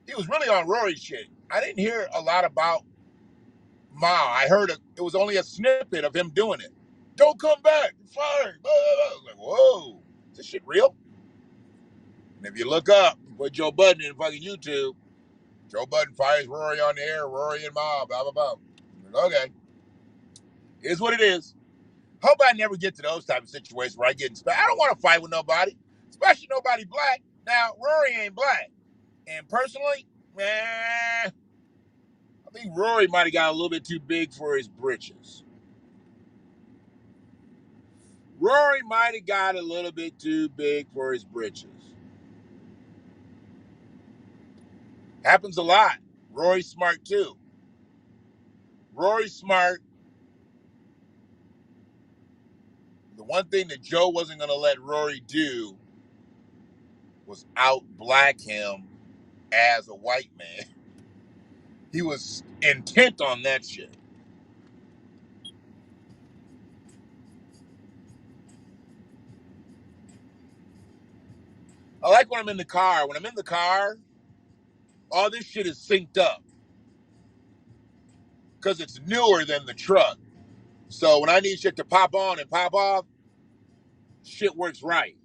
He was really on Rory's shit. I didn't hear a lot about Mal. I heard it was only a snippet of him doing it. Don't come back. You're fired. Blah, blah, blah. I was like, whoa, is this shit real? And if you look up, put Joe Budden in fucking YouTube, Joe Budden fires Rory on the air, Rory and Mal, blah, blah, blah. Like, okay. It is what it is. Hope I never get to those type of situations where I get inspired. I don't want to fight with nobody, especially nobody black. Now, Rory ain't black. And personally, I think Rory might have got a little bit too big for his britches. Rory might have got a little bit too big for his britches. Happens a lot. Rory's smart too. Rory's smart. The one thing that Joe wasn't going to let Rory do was out-black him as a white man. He was intent on that shit. I like when I'm in the car. When I'm in the car, all this shit is synced up because it's newer than the truck. So when I need shit to pop on and pop off, shit works right.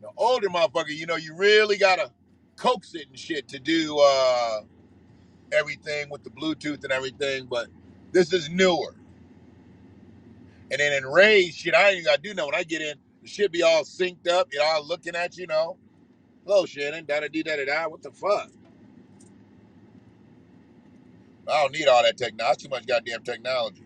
The older motherfucker, you really gotta coax it and shit to do everything with the Bluetooth and everything. But this is newer. And then in Ray's shit, I ain't even gotta do nothing. When I get in, the shit be all synced up, it all looking at you, Hello, Shannon. Da-da-dee-da-da-da. What the fuck? I don't need all that technology. Too much goddamn technology.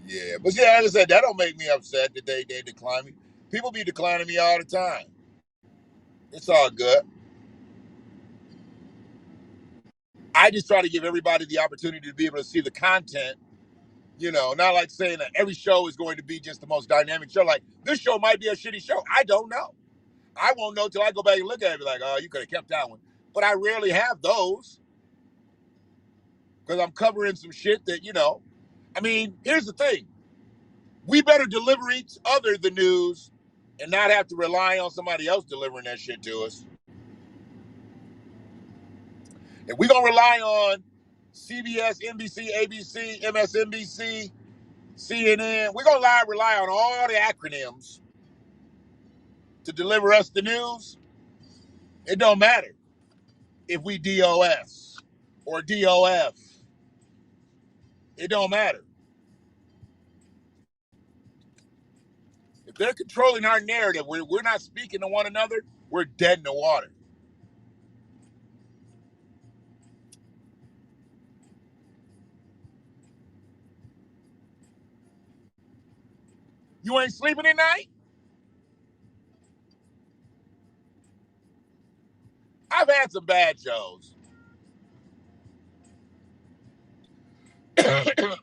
Yeah, but yeah, like I said, that don't make me upset that they decline me. People be declining me all the time. It's all good. I just try to give everybody the opportunity to be able to see the content. Not like saying that every show is going to be just the most dynamic show. Like this show might be a shitty show. I don't know. I won't know till I go back and look at it. Be like, oh, you could have kept that one. But I rarely have those because I'm covering some shit that I mean, here's the thing. We better deliver each other the news and not have to rely on somebody else delivering that shit to us. If we're going to rely on CBS, NBC, ABC, MSNBC, CNN, we're going to rely on all the acronyms to deliver us the news. It don't matter if we DOS or DOF. It don't matter. If they're controlling our narrative, we're not speaking to one another, we're dead in the water. You ain't sleeping at night? I've had some bad shows.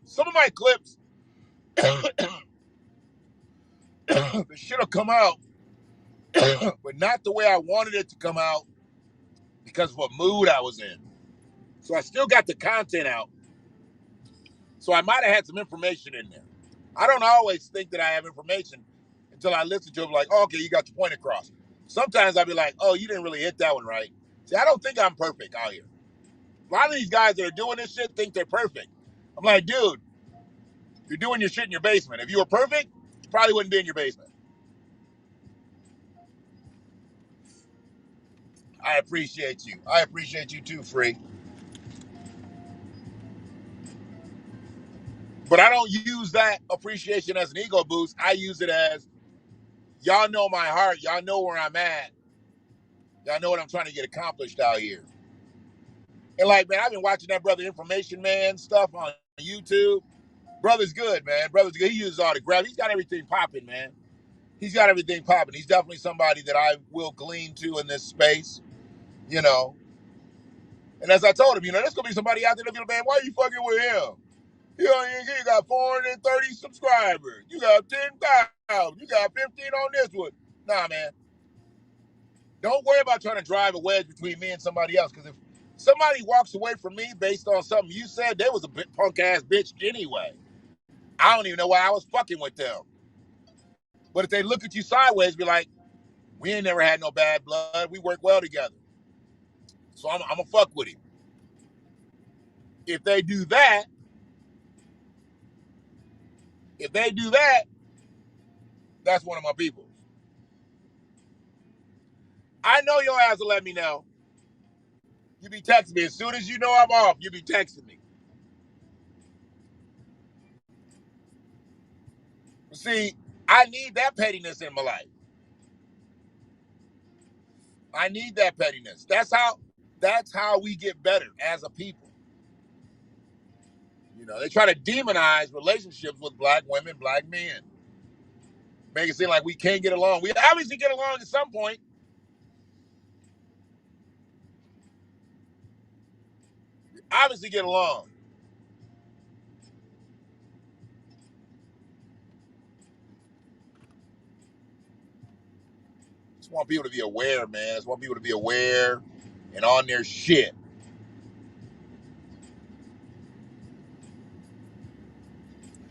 Some of my clips, the shit will come out, but not the way I wanted it to come out because of what mood I was in. So I still got the content out. So I might have had some information in there. I don't always think that I have information until I listen to it, like, oh, okay, you got your point across. Sometimes I'll be like, oh, you didn't really hit that one right. See, I don't think I'm perfect out here. A lot of these guys that are doing this shit think they're perfect. I'm like, dude, you're doing your shit in your basement. If you were perfect, you probably wouldn't be in your basement. I appreciate you. I appreciate you too, Free. But I don't use that appreciation as an ego boost. I use it as, y'all know my heart. Y'all know where I'm at. Y'all know what I'm trying to get accomplished out here. And like, man, I've been watching that brother Information Man stuff on YouTube. Brother's good, man. Brother's good. He uses all the grab. He's got everything popping, man. He's got everything popping. He's definitely somebody that I will glean to in this space, you know. And as I told him, there's going to be somebody out there that's going to be, man, why are you fucking with him? You got 430 subscribers. You got 10,000. You got 15 on this one. Nah, man. Don't worry about trying to drive a wedge between me and somebody else, because if somebody walks away from me based on something you said, they was a punk-ass bitch anyway. I don't even know why I was fucking with them. But if they look at you sideways, be like, we ain't never had no bad blood. We work well together. So I'm going to fuck with him. If they do that, that's one of my people. I know your ass will let me know. You be texting me. As soon as you know I'm off, you be texting me. See, I need that pettiness in my life. I need that pettiness. That's how we get better as a people. They try to demonize relationships with black women, black men. Make it seem like we can't get along. We obviously get along at some point. We obviously get along. Just want people to be aware, man. Just want people to be aware and on their shit.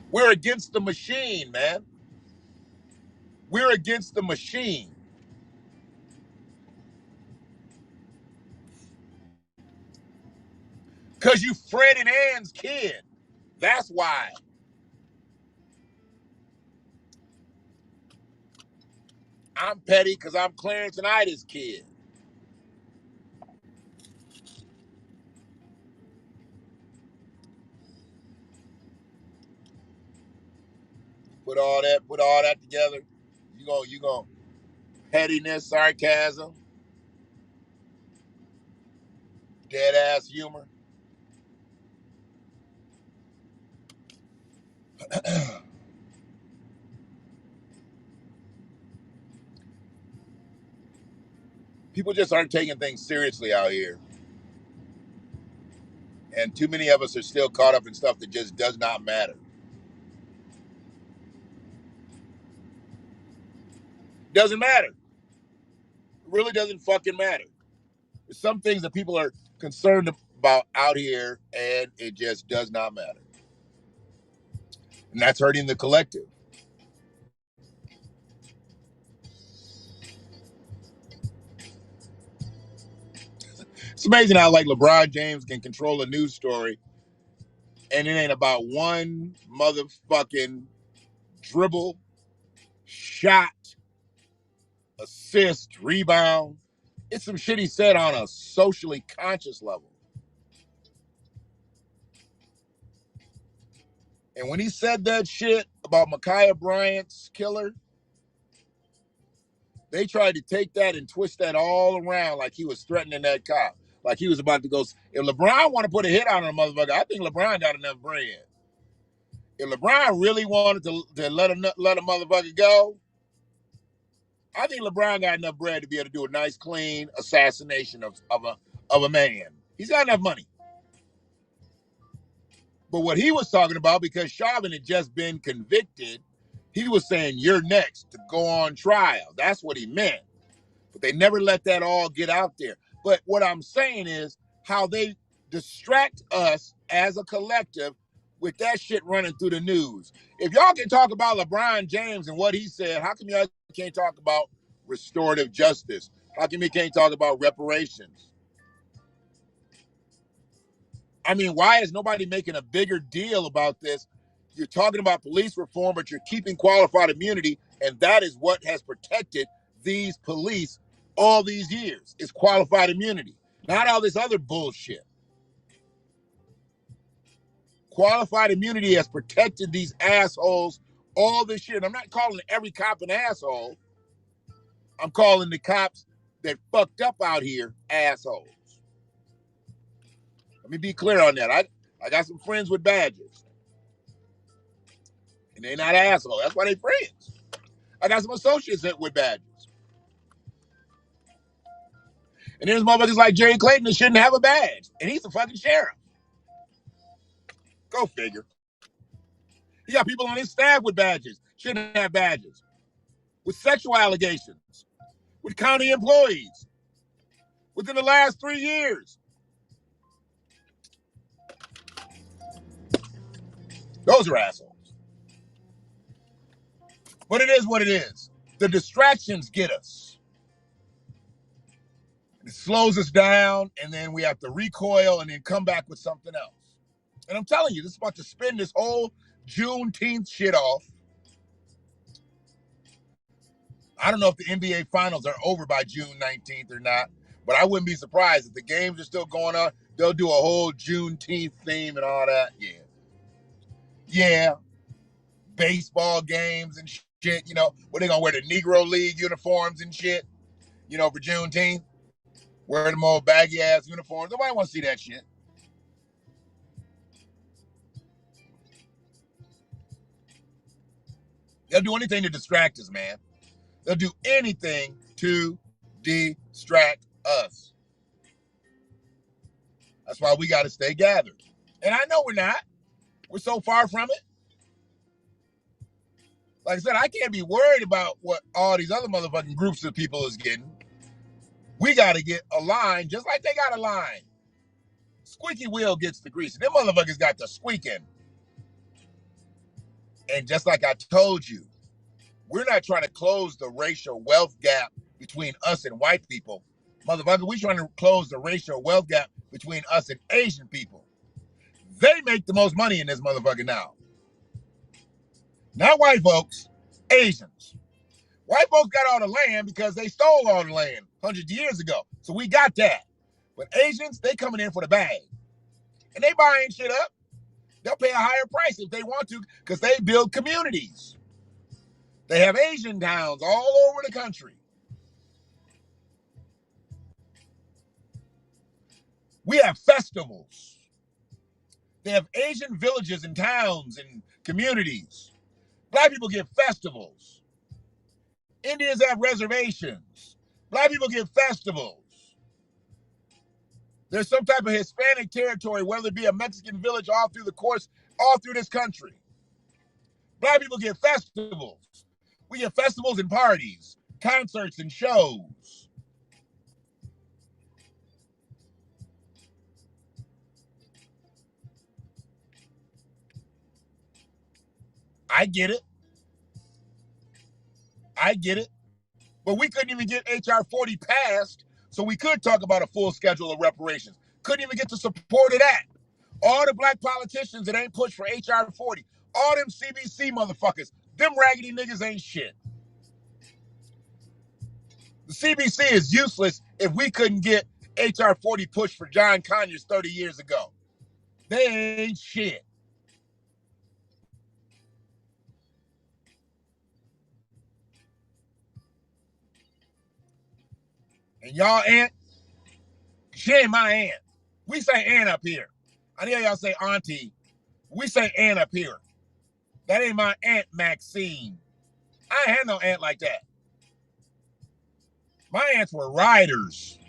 We're against the machine, man. We're against the machine. Because you Fred and Ann's kid. That's why. I'm petty because I'm Clarence and Ida's kid. Put all that together. You go pettiness, sarcasm, dead ass humor. People just aren't taking things seriously out here. And too many of us are still caught up in stuff that just does not matter. Doesn't matter. It really doesn't fucking matter. There's some things that people are concerned about out here, and it just does not matter. And that's hurting the collective. It's amazing how, like, LeBron James can control a news story, and it ain't about one motherfucking dribble, shot, assist, rebound. It's some shit he said on a socially conscious level. And when he said that shit about Ma'Khia Bryant's killer, they tried to take that and twist that all around like he was threatening that cop. Like he was about to go. If LeBron want to put a hit on a motherfucker, I think LeBron got enough bread. If LeBron really wanted to let a motherfucker go, I think LeBron got enough bread to be able to do a nice, clean assassination of a man. He's got enough money. But what he was talking about, because Chauvin had just been convicted, he was saying, you're next to go on trial. That's what he meant. But they never let that all get out there. But what I'm saying is how they distract us as a collective with that shit running through the news. If y'all can talk about LeBron James and what he said, how come y'all can't talk about restorative justice? How come you can't talk about reparations? I mean, why is nobody making a bigger deal about this? You're talking about police reform, but you're keeping qualified immunity, and that is what has protected these police all these years, is qualified immunity, not all this other bullshit. Qualified immunity has protected these assholes all this year. And I'm not calling every cop an asshole. I'm calling the cops that fucked up out here assholes. Let me be clear on that. I got some friends with badges. And they're not assholes. That's why they're friends. I got some associates with badges. And there's motherfuckers like Jerry Clayton that shouldn't have a badge. And he's the fucking sheriff. Go figure. He got people on his staff with badges. Shouldn't have badges. With sexual allegations. With county employees. Within the last 3 years. Those are assholes. But it is what it is. The distractions get us. It slows us down, and then we have to recoil and then come back with something else. And I'm telling you, this is about to spin this whole Juneteenth shit off. I don't know if the NBA finals are over by June 19th or not, but I wouldn't be surprised if the games are still going on. They'll do a whole Juneteenth theme and all that. Yeah. Yeah. Baseball games and shit, you know, where they gonna wear the Negro League uniforms and shit, you know, for Juneteenth. Wear them old baggy ass uniforms. Nobody wants to see that shit. They'll do anything to distract us, man. They'll do anything to distract us. That's why we got to stay gathered. And I know we're not. We're so far from it. Like I said, I can't be worried about what all these other motherfucking groups of people is getting. We got to get a line just like they got a line. Squeaky wheel gets the grease. Them motherfuckers got the squeaking. And just like I told you, we're not trying to close the racial wealth gap between us and white people. Motherfucker, we're trying to close the racial wealth gap between us and Asian people. They make the most money in this motherfucker now. Not white folks, Asians. White folks got all the land because they stole all the land hundreds of years ago. So we got that. But Asians, they coming in for the bag. And they buying shit up. They'll pay a higher price if they want to because they build communities. They have Asian towns all over the country. We have festivals. They have Asian villages and towns and communities. Black people get festivals. Indians have reservations. Black people get festivals. There's some type of Hispanic territory, whether it be a Mexican village all through this country. Black people get festivals. We get festivals and parties, concerts and shows. I get it. But we couldn't even get HR 40 passed, so we could talk about a full schedule of reparations. Couldn't even get the support of that. All the black politicians that ain't pushed for HR 40, all them CBC motherfuckers, them raggedy niggas ain't shit. The CBC is useless if we couldn't get HR 40 pushed for John Conyers 30 years ago. They ain't shit. And y'all aunt, she ain't my aunt. We say aunt up here. I know y'all say auntie. We say aunt up here. That ain't my Aunt Maxine. I ain't had no aunt like that. My aunts were riders.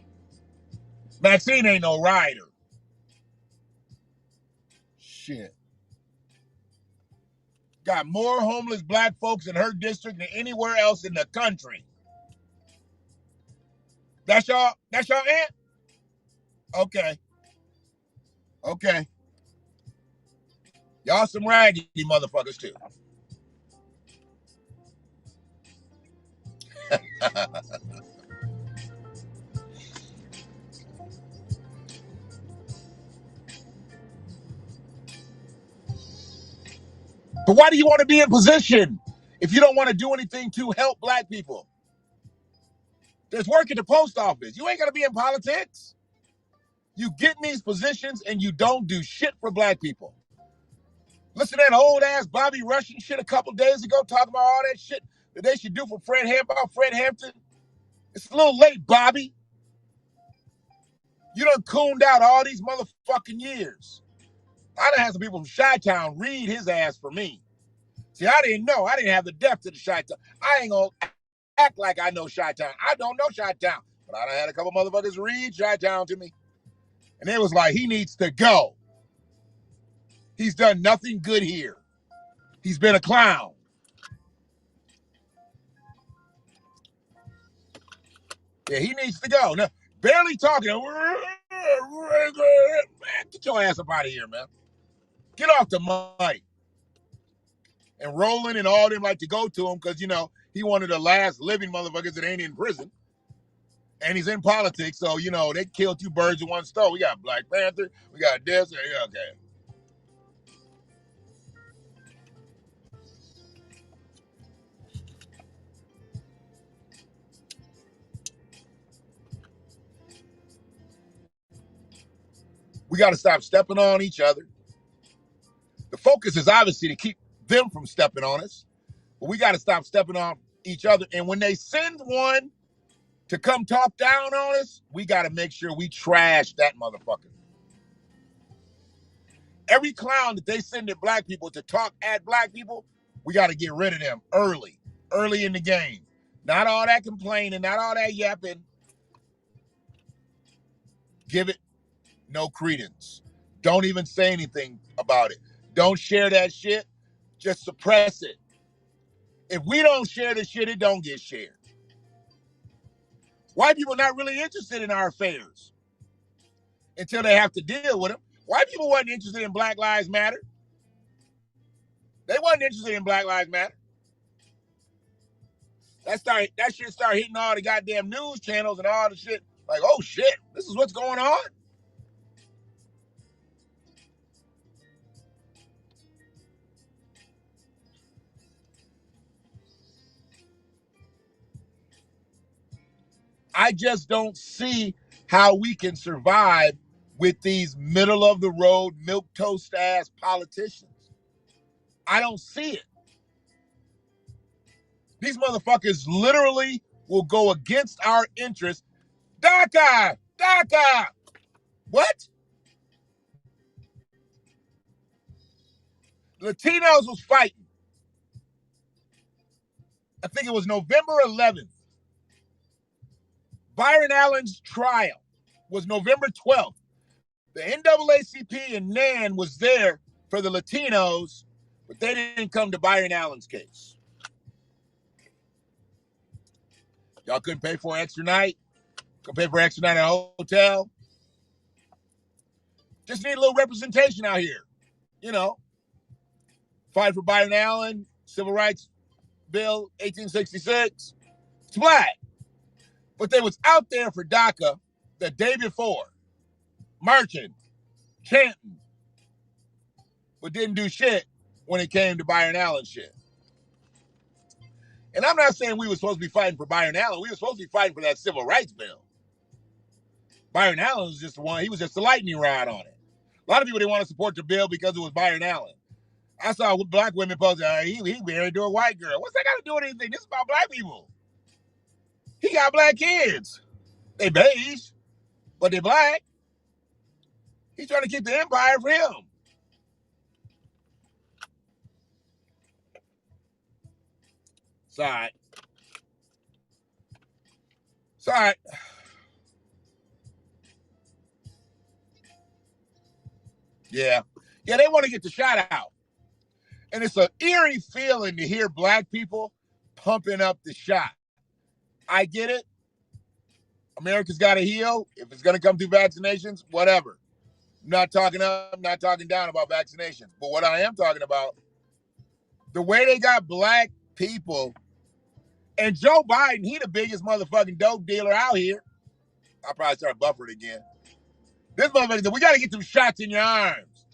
Maxine ain't no rider. Shit. Got more homeless black folks in her district than anywhere else in the country. That's y'all aunt? Okay. Okay. Y'all some raggedy motherfuckers too. But why do you want to be in position if you don't want to do anything to help black people? There's work at the post office. You ain't got to be in politics. You get in these positions and you don't do shit for black people. Listen to that old ass Bobby Russian shit a couple days ago talking about all that shit that they should do for Fred Hampton. It's a little late, Bobby. You done cooned out all these motherfucking years. I done had some people from Chi-Town read his ass for me. See, I didn't know. I didn't have the depth of the Chi-Town. I ain't gonna act like I know Chi-Town. I don't know Chi-Town. But I done had a couple motherfuckers read Chi-Town to me. And it was like, he needs to go. He's done nothing good here. He's been a clown. Yeah, he needs to go. Now, barely talking. Man, get your ass up out of here, man. Get off the mic. And Roland and all them like to go to him because, you know, he one of the last living motherfuckers that ain't in prison. And he's in politics, so, you know, they killed two birds with one stone. We got Black Panther. We got this. Yeah, okay. We got to stop stepping on each other. The focus is obviously to keep them from stepping on us. But we got to stop stepping on each other. And when they send one to come talk down on us, we got to make sure we trash that motherfucker. Every clown that they send at black people to talk at black people, we got to get rid of them early in the game. Not all that complaining, not all that yapping. Give it no credence. Don't even say anything about it. Don't share that shit. Just suppress it. If we don't share the shit, it don't get shared. White people not really interested in our affairs until they have to deal with them. White people wasn't interested in Black Lives Matter. They wasn't interested in Black Lives Matter. That shit started hitting all the goddamn news channels and all the shit. Like, oh shit, this is what's going on? I just don't see how we can survive with these middle of the road, milquetoast ass politicians. I don't see it. These motherfuckers literally will go against our interests. DACA! What? Latinos was fighting. I think it was November 11th. Byron Allen's trial was November 12th. The NAACP and NAN was there for the Latinos, but they didn't come to Byron Allen's case. Y'all couldn't pay for an extra night? Couldn't pay for an extra night at a hotel? Just need a little representation out here. You know, fight for Byron Allen, Civil Rights Bill, 1866. It's black. But they was out there for DACA the day before, marching, chanting, but didn't do shit when it came to Byron Allen shit. And I'm not saying we were supposed to be fighting for Byron Allen. We were supposed to be fighting for that civil rights bill. Byron Allen was just the one. He was just the lightning rod on it. A lot of people didn't want to support the bill because it was Byron Allen. I saw black women posting, he married to a white girl. What's that got to do with anything? This is about black people. He got black kids. They beige, but they black. He's trying to keep the empire for him. It's all right. It's all right. Yeah. Yeah, they want to get the shot out. And it's an eerie feeling to hear black people pumping up the shot. I get it. America's got to heal. If it's going to come through vaccinations, whatever. I'm not talking up, not talking down about vaccinations. But what I am talking about, the way they got black people, and Joe Biden, he the biggest motherfucking dope dealer out here. I'll probably start buffering again. This motherfucker said, we got to get them shots in your arms.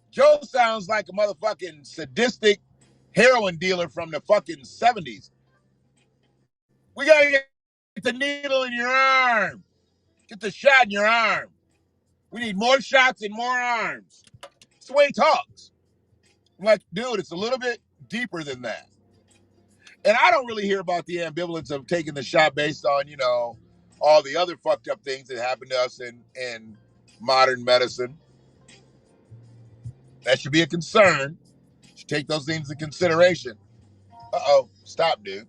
Joe sounds like a motherfucking sadistic heroin dealer from the fucking 70s. We got to get the needle in your arm. Get the shot in your arm. We need more shots and more arms. It's the way he talks. I'm like, dude, it's a little bit deeper than that. And I don't really hear about the ambivalence of taking the shot based on, you know, all the other fucked up things that happen to us in modern medicine. That should be a concern. You should take those things into consideration. Uh-oh. Stop, dude.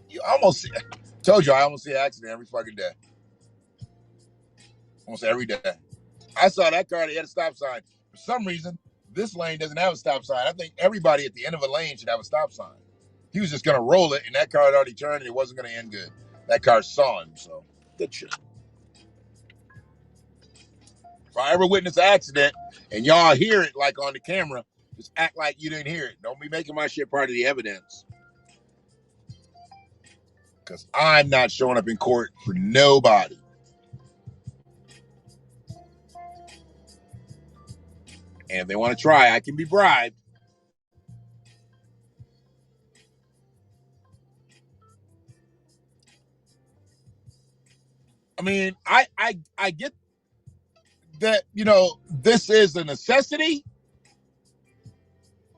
You almost see, told you I almost see an accident every fucking day. Almost every day. I saw that car that had a stop sign. For some reason, this lane doesn't have a stop sign. I think everybody at the end of a lane should have a stop sign. He was just going to roll it, and that car had already turned, and it wasn't going to end good. That car saw him, so good shit. If I ever witness an accident and y'all hear it like on the camera, just act like you didn't hear it. Don't be making my shit part of the evidence. Because I'm not showing up in court for nobody. And if they want to try, I can be bribed. I mean, I get that, you know, this is a necessity,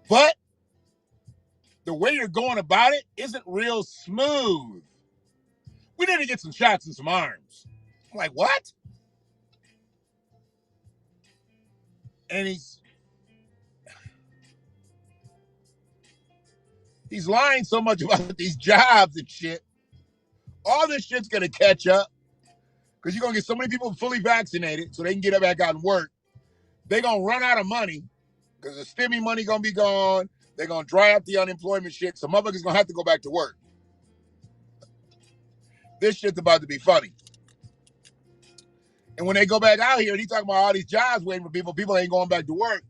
but the way you're going about it isn't real smooth. We need to get some shots and some arms. I'm like, what? And he's lying so much about these jobs and shit. All this shit's gonna catch up because you're gonna get so many people fully vaccinated so they can get back out and work. They're gonna run out of money because the stimmy money gonna be gone. They're gonna dry up the unemployment shit. Some motherfuckers gonna have to go back to work. This shit's about to be funny. And when they go back out here and he talking about all these jobs waiting for people, people ain't going back to work,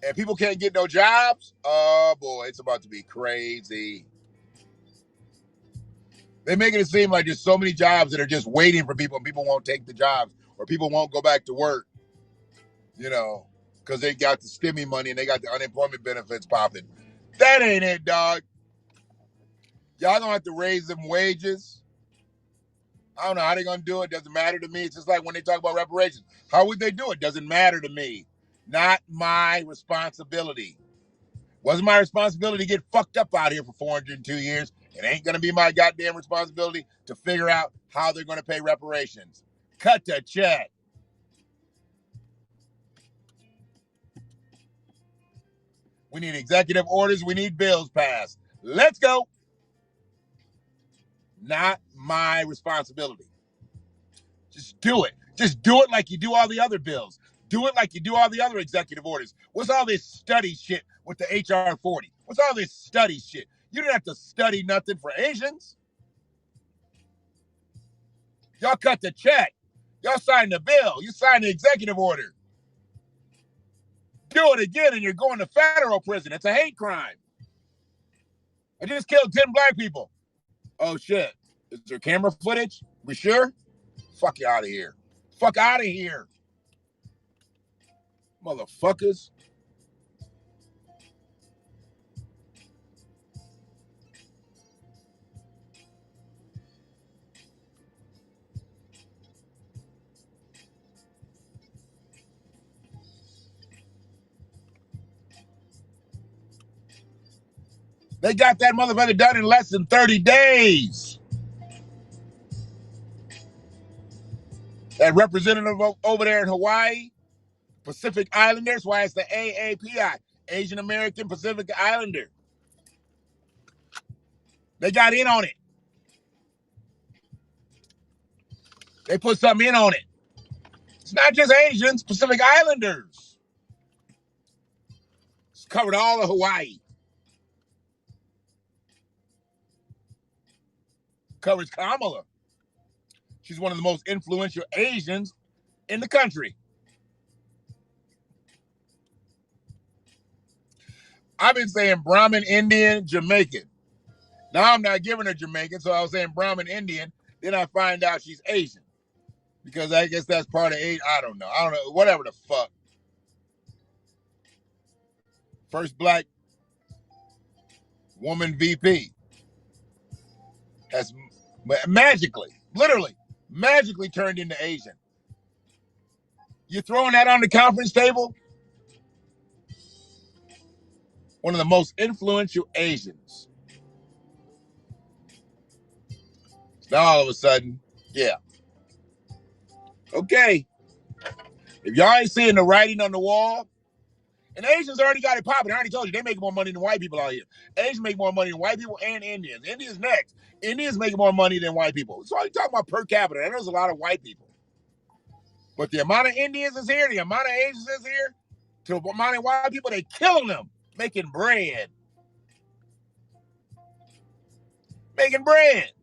and people can't get no jobs, oh boy, it's about to be crazy. They're making it seem like there's so many jobs that are just waiting for people and people won't take the jobs or people won't go back to work, you know, because they got the stimmy money and they got the unemployment benefits popping. That ain't it, dog. Y'all gonna have to raise them wages. I don't know how they're gonna do it. Doesn't matter to me. It's just like when they talk about reparations. How would they do it? Doesn't matter to me. Not my responsibility. Wasn't my responsibility to get fucked up out here for 402 years. It ain't gonna be my goddamn responsibility to figure out how they're gonna pay reparations. Cut the check. We need executive orders. We need bills passed. Let's go. Not my responsibility. Just do it. Just do it like you do all the other bills. Do it like you do all the other executive orders. What's all this study shit with the HR 40? What's all this study shit? You didn't have to study nothing for Asians. Y'all cut the check. Y'all signed the bill. You signed the executive order. Do it again and you're going to federal prison. It's a hate crime. I just killed 10 black people. Oh, shit. Is there camera footage? We sure? Fuck you out of here. Fuck out of here. Motherfuckers. They got that motherfucker done in less than 30 days. That representative over there in Hawaii, Pacific Islanders, why it's the AAPI, Asian American Pacific Islander. They got in on it. They put something in on it. It's not just Asians, Pacific Islanders. It's covered all of Hawaii. Covers Kamala. She's one of the most influential Asians in the country. I've been saying Brahmin, Indian, Jamaican. Now I'm not giving her Jamaican, so I was saying Brahmin, Indian. Then I find out she's Asian. Because I guess that's part of Asian. I don't know. Whatever the fuck. First black woman VP has magically, literally, magically turned into Asian. You're throwing that on the conference table? One of the most influential Asians. Now all of a sudden, yeah. Okay. If y'all ain't seeing the writing on the wall, and Asians already got it popping. I already told you, they make more money than white people out here. Asians make more money than white people and Indians. Indians next. Indians make more money than white people. So I'm talking about per capita. And there's a lot of white people. But the amount of Indians is here, the amount of Asians is here, to the amount of white people, they killing them, making bread. Making bread.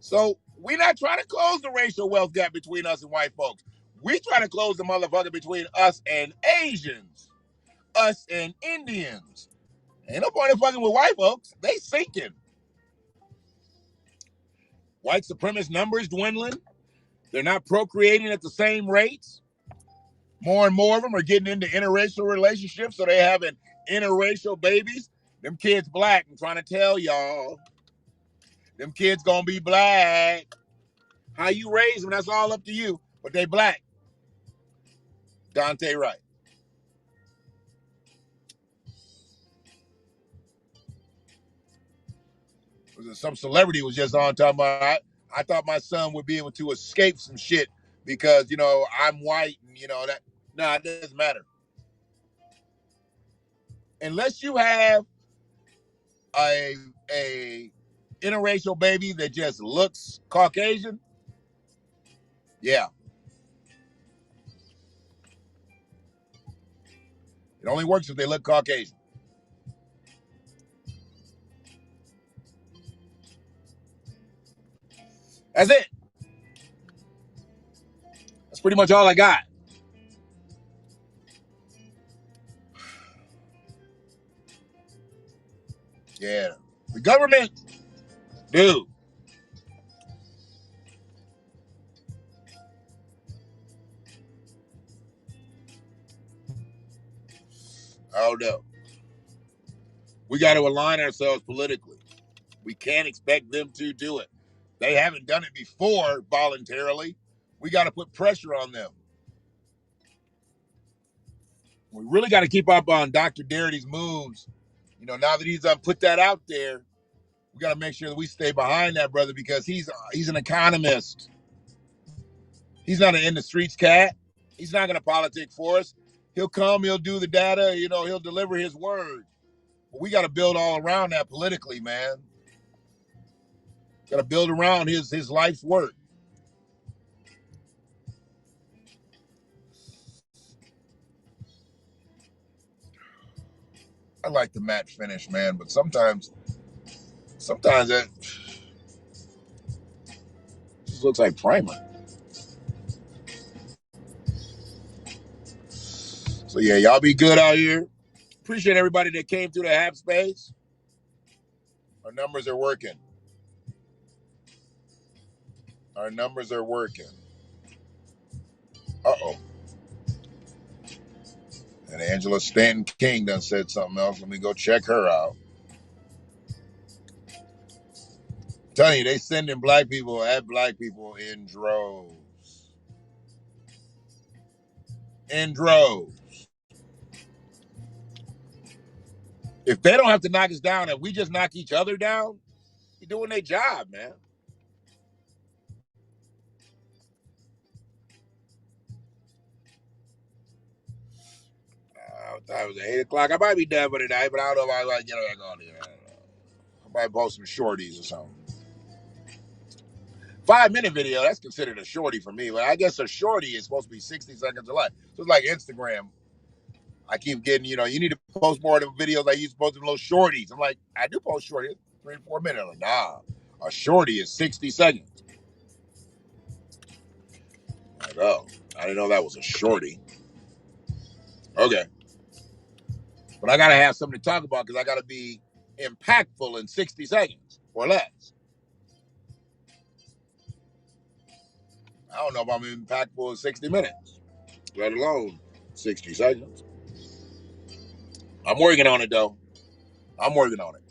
So we're not trying to close the racial wealth gap between us and white folks. We're trying to close the motherfucker between us and Asians. Us and Indians. Ain't no point in fucking with white folks. They sinking. White supremacist numbers dwindling. They're not procreating at the same rates. More and more of them are getting into interracial relationships, so they having interracial babies. Them kids black. I'm trying to tell y'all. Them kids gonna be black. How you raise them, that's all up to you. But they black. Dante Wright. Some celebrity was just on talking about, I thought my son would be able to escape some shit because, I'm white and, that. No, it doesn't matter. Unless you have a interracial baby that just looks Caucasian, yeah. It only works if they look Caucasian. That's it. That's pretty much all I got. Yeah. The government, dude. Oh no. We got to align ourselves politically. We can't expect them to do it. They haven't done it before voluntarily. We got to put pressure on them. We really got to keep up on Dr. Darity's moves. Now that he's put that out there, we got to make sure that we stay behind that brother because he's an economist. He's not an in the streets cat. He's not going to politic for us. He'll come, he'll do the data, he'll deliver his word. But we got to build all around that politically, man. Got to build around his life's work. I like the matte finish, man, but sometimes that just looks like primer. So yeah, y'all be good out here. Appreciate everybody that came through the half space. Our numbers are working. Our numbers are working. Uh-oh. And Angela Stanton King done said something else. Let me go check her out. I'm telling you, they sending black people at black people in droves. In droves. If they don't have to knock us down, if we just knock each other down, they're doing their job, man. I thought it was 8 o'clock. I might be done for tonight, but I don't know if I want to get back on here. Might post some shorties or something. 5-minute video, that's considered a shorty for me. Like, I guess a shorty is supposed to be 60 seconds or less. So it's like Instagram. I keep getting, you need to post more of the videos like you supposed to little shorties. I'm like, I do post shorties, 3 or 4 minutes. I'm like, nah, a shorty is 60 seconds. I'm like, oh, I didn't know that was a shorty. Okay. But I got to have something to talk about because I got to be impactful in 60 seconds or less. I don't know if I'm impactful in 60 minutes, let alone 60 seconds. I'm working on it, though. I'm working on it.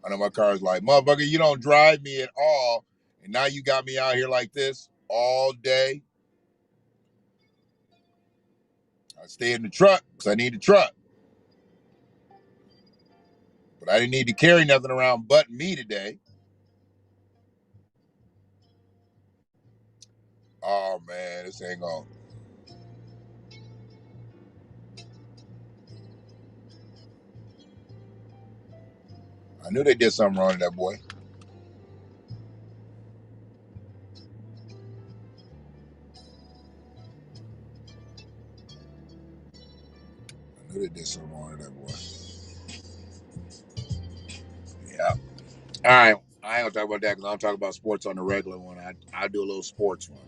I know my car's like, motherfucker, you don't drive me at all. And now you got me out here like this all day. I stay in the truck because I need the truck. But I didn't need to carry nothing around but me today. Oh, man, this ain't going. I knew they did something wrong to that boy. I knew they did something wrong to that boy. Yeah. All right. I ain't gonna talk about that because I'll talk about sports on the regular one. I'll do a little sports one.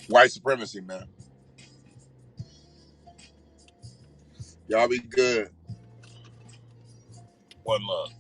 White supremacy, man. Y'all be good. One love.